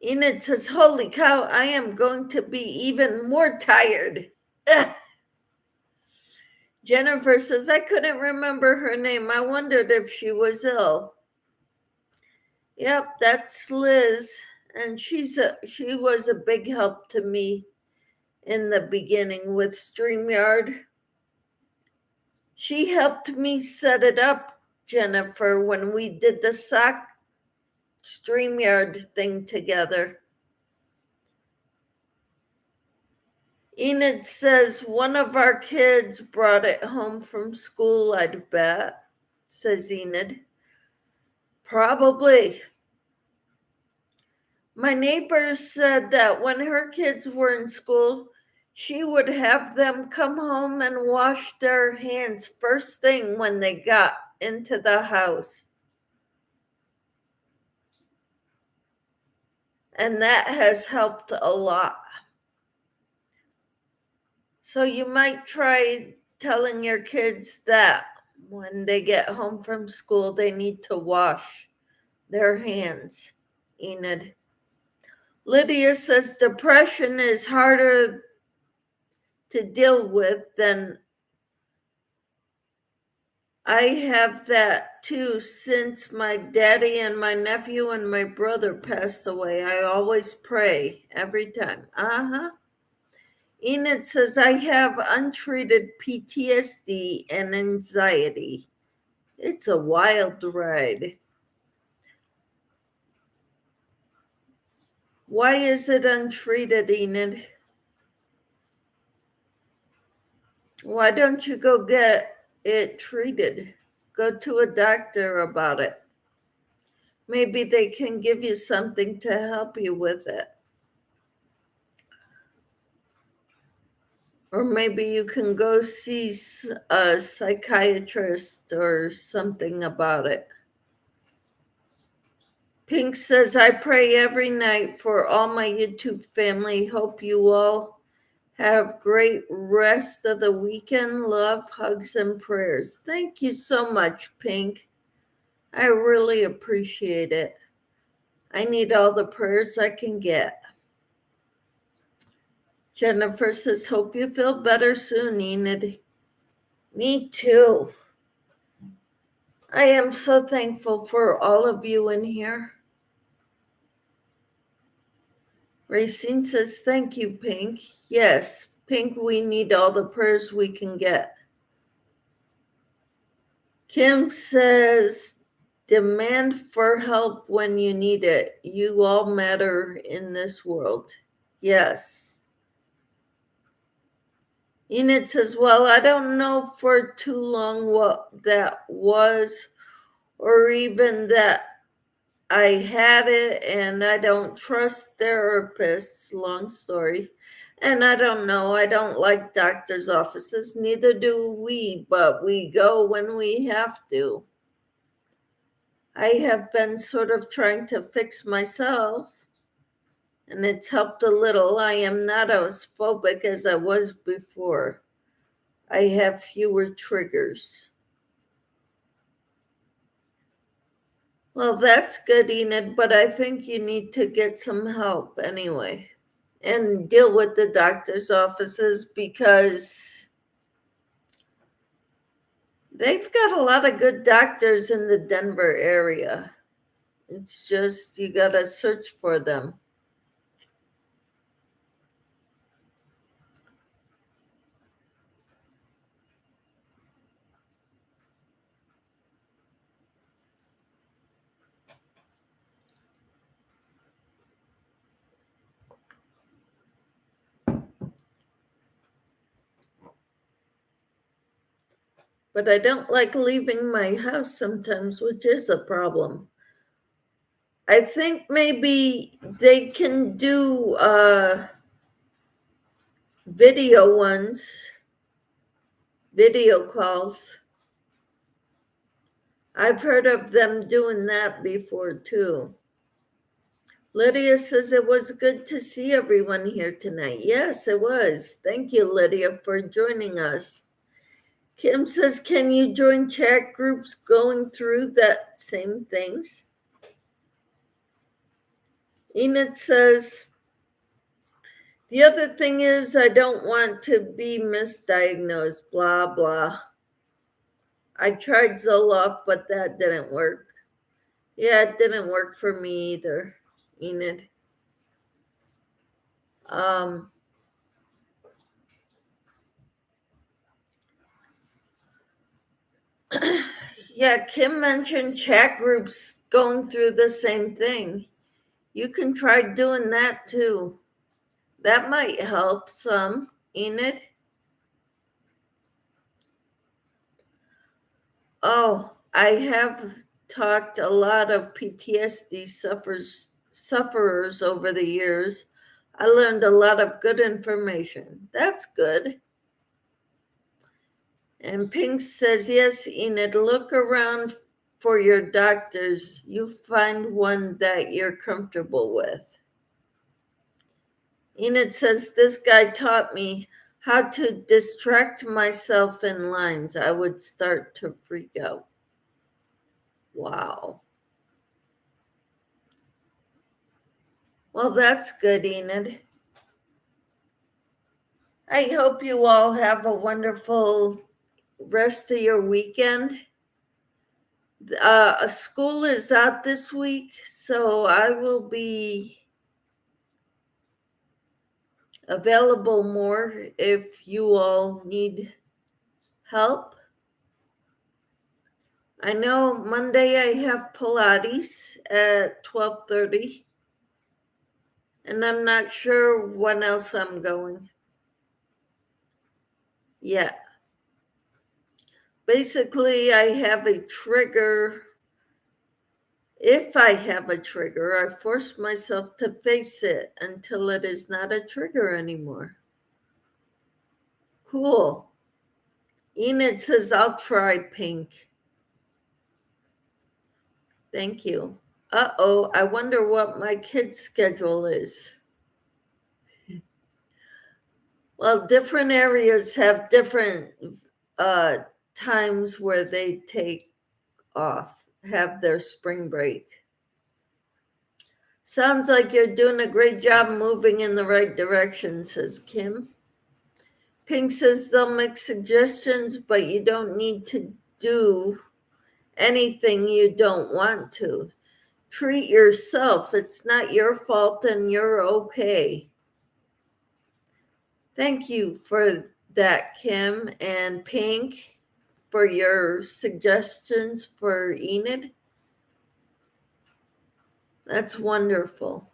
Enid says, holy cow, I am going to be even more tired. Jennifer says, I couldn't remember her name. I wondered if she was ill. Yep, that's Liz. And she was a big help to me in the beginning with StreamYard. She helped me set it up, Jennifer, when we did the sock StreamYard thing together. Enid says one of our kids brought it home from school, I'd bet, says Enid. Probably. My neighbor said that when her kids were in school, she would have them come home and wash their hands first thing when they got into the house. And that has helped a lot. So you might try telling your kids that when they get home from school, they need to wash their hands, Enid. Lydia says depression is harder to deal with than I have that too since my daddy and my nephew and my brother passed away. I always pray every time. Enid says I have untreated PTSD and anxiety. It's a wild ride. Why is it untreated, Enid? Why don't you go get it treated? Go to a doctor about it. Maybe they can give you something to help you with it. Or maybe you can go see a psychiatrist or something about it. Pink says, I pray every night for all my YouTube family. Hope you all have great rest of the weekend. Love, hugs, and prayers. Thank you so much, Pink. I really appreciate it. I need all the prayers I can get. Jennifer says, hope you feel better soon, Enid. Me too. I am so thankful for all of you in here. Racine says, thank you, Pink. Yes, Pink, we need all the prayers we can get. Kim says, demand for help when you need it. You all matter in this world. Yes. Enid says, well, I don't know for too long what that was, or even that I had it, and I don't trust therapists, long story. And I don't know, I don't like doctor's offices, neither do we, but we go when we have to. I have been sort of trying to fix myself, and it's helped a little. I am not as phobic as I was before. I have fewer triggers. Well, that's good, Enid, but I think you need to get some help anyway and deal with the doctor's offices because they've got a lot of good doctors in the Denver area. It's just you got to search for them. But I don't like leaving my house sometimes, which is a problem. I think maybe they can do video calls. I've heard of them doing that before too. Lydia says it was good to see everyone here tonight. Yes, it was. Thank you, Lydia, for joining us. Kim says, can you join chat groups going through that same things? Enid says, the other thing is I don't want to be misdiagnosed, blah, blah. I tried Zoloft, but that didn't work. Yeah, it didn't work for me either, Enid. Yeah, Kim mentioned chat groups going through the same thing. You can try doing that too. That might help some, Enid. Oh, I have talked a lot of PTSD sufferers over the years. I learned a lot of good information. That's good. And Pink says, yes, Enid, look around for your doctors. You find one that you're comfortable with. Enid says, this guy taught me how to distract myself in lines. I would start to freak out. Wow. Well, that's good, Enid. I hope you all have a wonderful rest of your weekend. School is out this week, so I will be available more if you all need help. I know Monday I have Pilates at 12:30, and I'm not sure when else I'm going. Yeah. Basically, I have a trigger. If I have a trigger, I force myself to face it until it is not a trigger anymore. Cool. Enid says, I'll try pink. Thank you. Uh-oh, I wonder what my kid's schedule is. Well, different areas have different times where they take off, have their spring break. Sounds like you're doing a great job moving in the right direction, says Kim. Pink says they'll make suggestions, but you don't need to do anything you don't want to. Treat yourself. It's not your fault and you're okay. Thank you for that, Kim and Pink, for your suggestions for Enid. That's wonderful.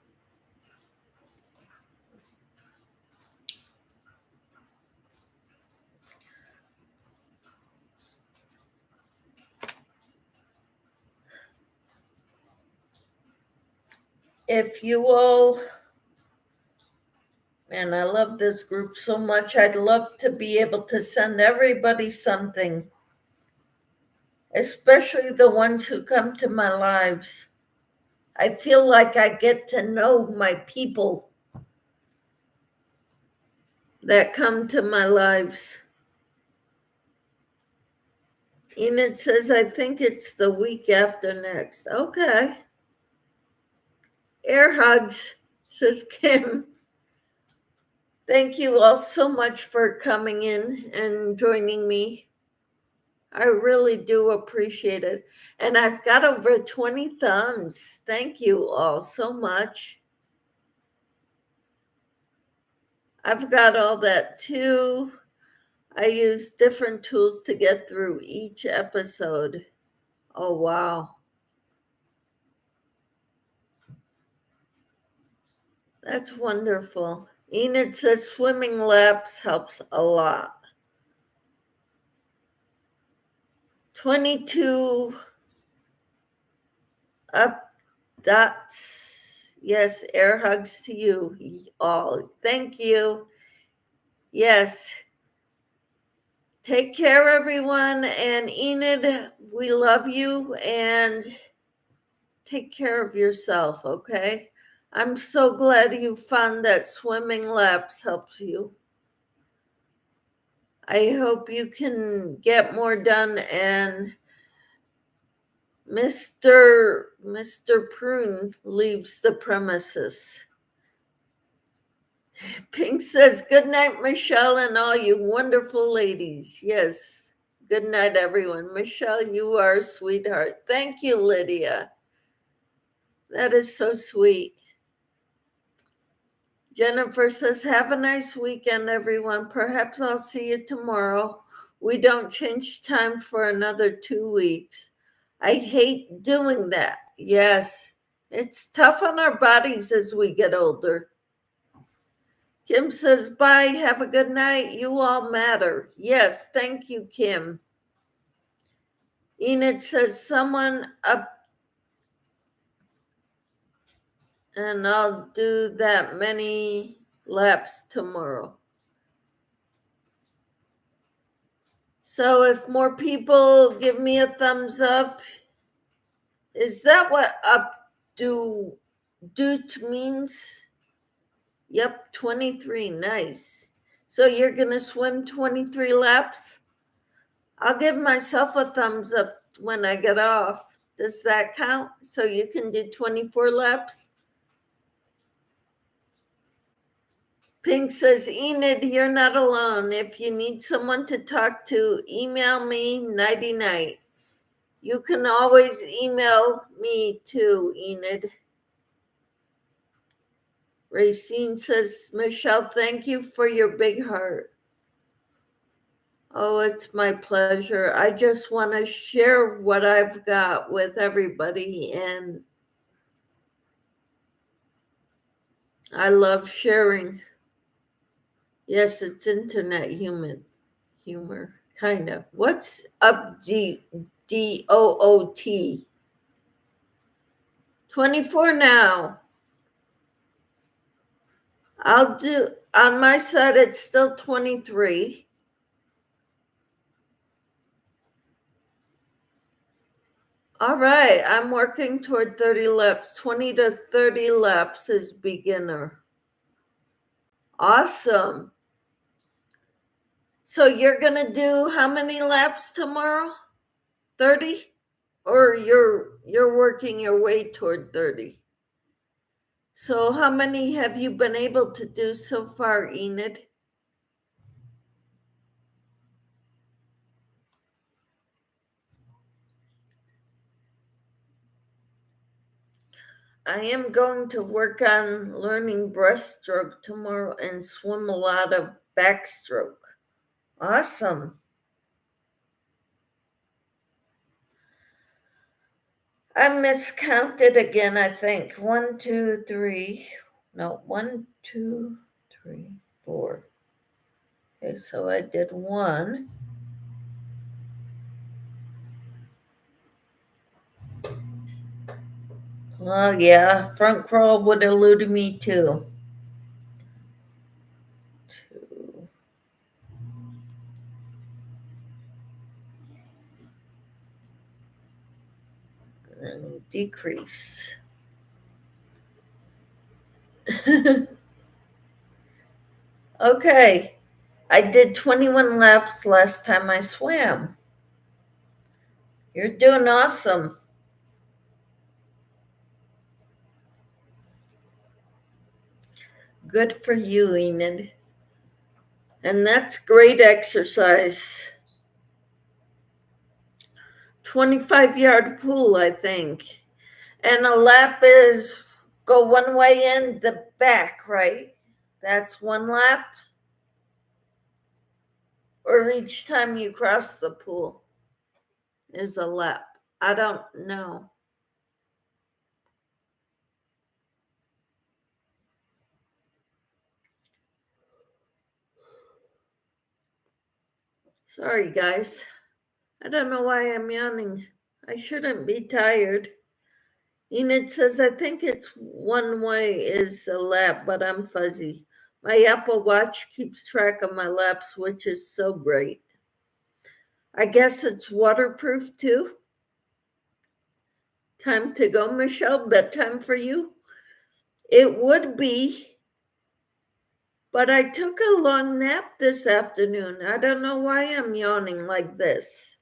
if you all, man, I love this group so much. I'd love to be able to send everybody something, especially the ones who come to my lives. I feel like I get to know my people that come to my lives. Enid says, I think it's the week after next. Okay. Air hugs, says Kim. Thank you all so much for coming in and joining me. I really do appreciate it. And I've got over 20 thumbs. Thank you all so much. I've got all that too. I use different tools to get through each episode. Oh, wow. That's wonderful. Enid says swimming laps helps a lot. 22 up dots. Yes, air hugs to you all. Thank you. Yes. Take care, everyone. And Enid, we love you and take care of yourself, okay? I'm so glad you found that swimming laps helps you. I hope you can get more done and Mr. Prune leaves the premises. Pink says, good night, Michelle, and all you wonderful ladies. Yes, good night, everyone. Michelle, you are a sweetheart. Thank you, Lydia. That is so sweet. Jennifer says, have a nice weekend, everyone. Perhaps I'll see you tomorrow. We don't change time for another 2 weeks. I hate doing that. Yes, it's tough on our bodies as we get older. Kim says, bye, have a good night. You all matter. Yes, thank you, Kim. Enid says, someone up, and I'll do that many laps tomorrow. So if more people give me a thumbs up, is that what do means? Yep, 23, nice. So you're gonna swim 23 laps? I'll give myself a thumbs up when I get off. Does that count? So you can do 24 laps? Pink says, Enid, you're not alone. If you need someone to talk to, email me nighty night. You can always email me too, Enid. Racine says, Michelle, thank you for your big heart. Oh, it's my pleasure. I just want to share what I've got with everybody, and I love sharing. Yes, it's internet humor, kind of. What's up, DOOT? 24 now. I'll do, on my side, it's still 23. All right, I'm working toward 30 laps. 20 to 30 laps is beginner. Awesome. So you're gonna do how many laps tomorrow? 30? Or you're working your way toward 30? So how many have you been able to do so far, Enid? I am going to work on learning breaststroke tomorrow and swim a lot of backstroke. Awesome. I miscounted again, I think. 1, 2, 3. No, 1, 2, 3, 4. Okay, so I did 1. Well, yeah, front crawl would have eluded me too. 2 and decrease. Okay, I did 21 laps last time I swam. You're doing awesome. Good for you, Enid. And that's great exercise. 25-yard pool, I think. And a lap is go one way in the back, right? That's one lap? Or each time you cross the pool is a lap? I don't know. Sorry, guys. I don't know why I'm yawning. I shouldn't be tired. Enid says, I think it's one way is a lap, but I'm fuzzy. My Apple Watch keeps track of my laps, which is so great. I guess it's waterproof too. Time to go, Michelle. Bedtime for you? It would be, but I took a long nap this afternoon. I don't know why I'm yawning like this.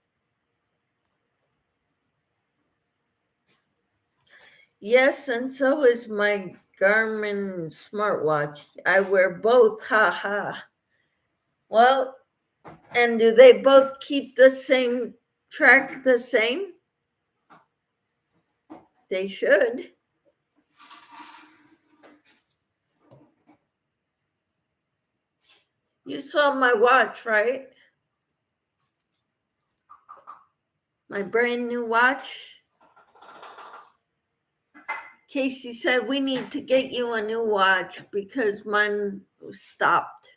Yes, and so is my Garmin smartwatch. I wear both, ha ha. Well, and do they both keep the same track the same? They should. You saw my watch, right? My brand new watch. Casey said we need to get you a new watch because mine stopped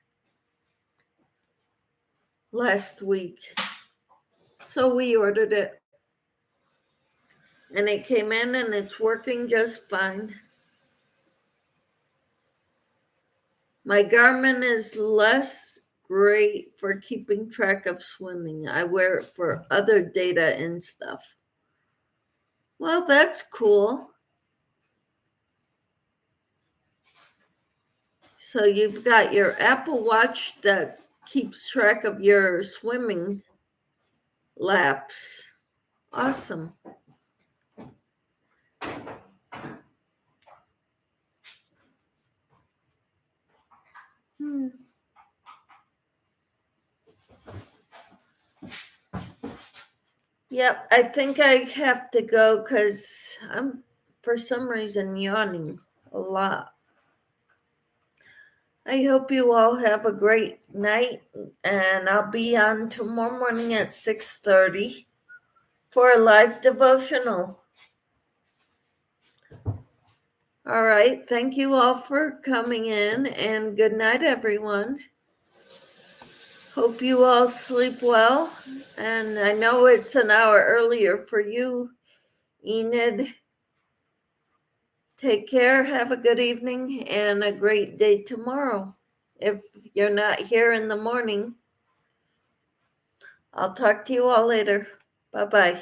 last week. So we ordered it. And it came in and it's working just fine. My Garmin is less great for keeping track of swimming. I wear it for other data and stuff. Well, that's cool. So you've got your Apple Watch that keeps track of your swimming laps. Awesome. Yep, I think I have to go because I'm, for some reason, yawning a lot. I hope you all have a great night, and I'll be on tomorrow morning at 6:30 for a live devotional. All right, thank you all for coming in, and good night, everyone. Hope you all sleep well, and I know it's an hour earlier for you, Enid. Take care, have a good evening, and a great day tomorrow. If you're not here in the morning, I'll talk to you all later. Bye-bye.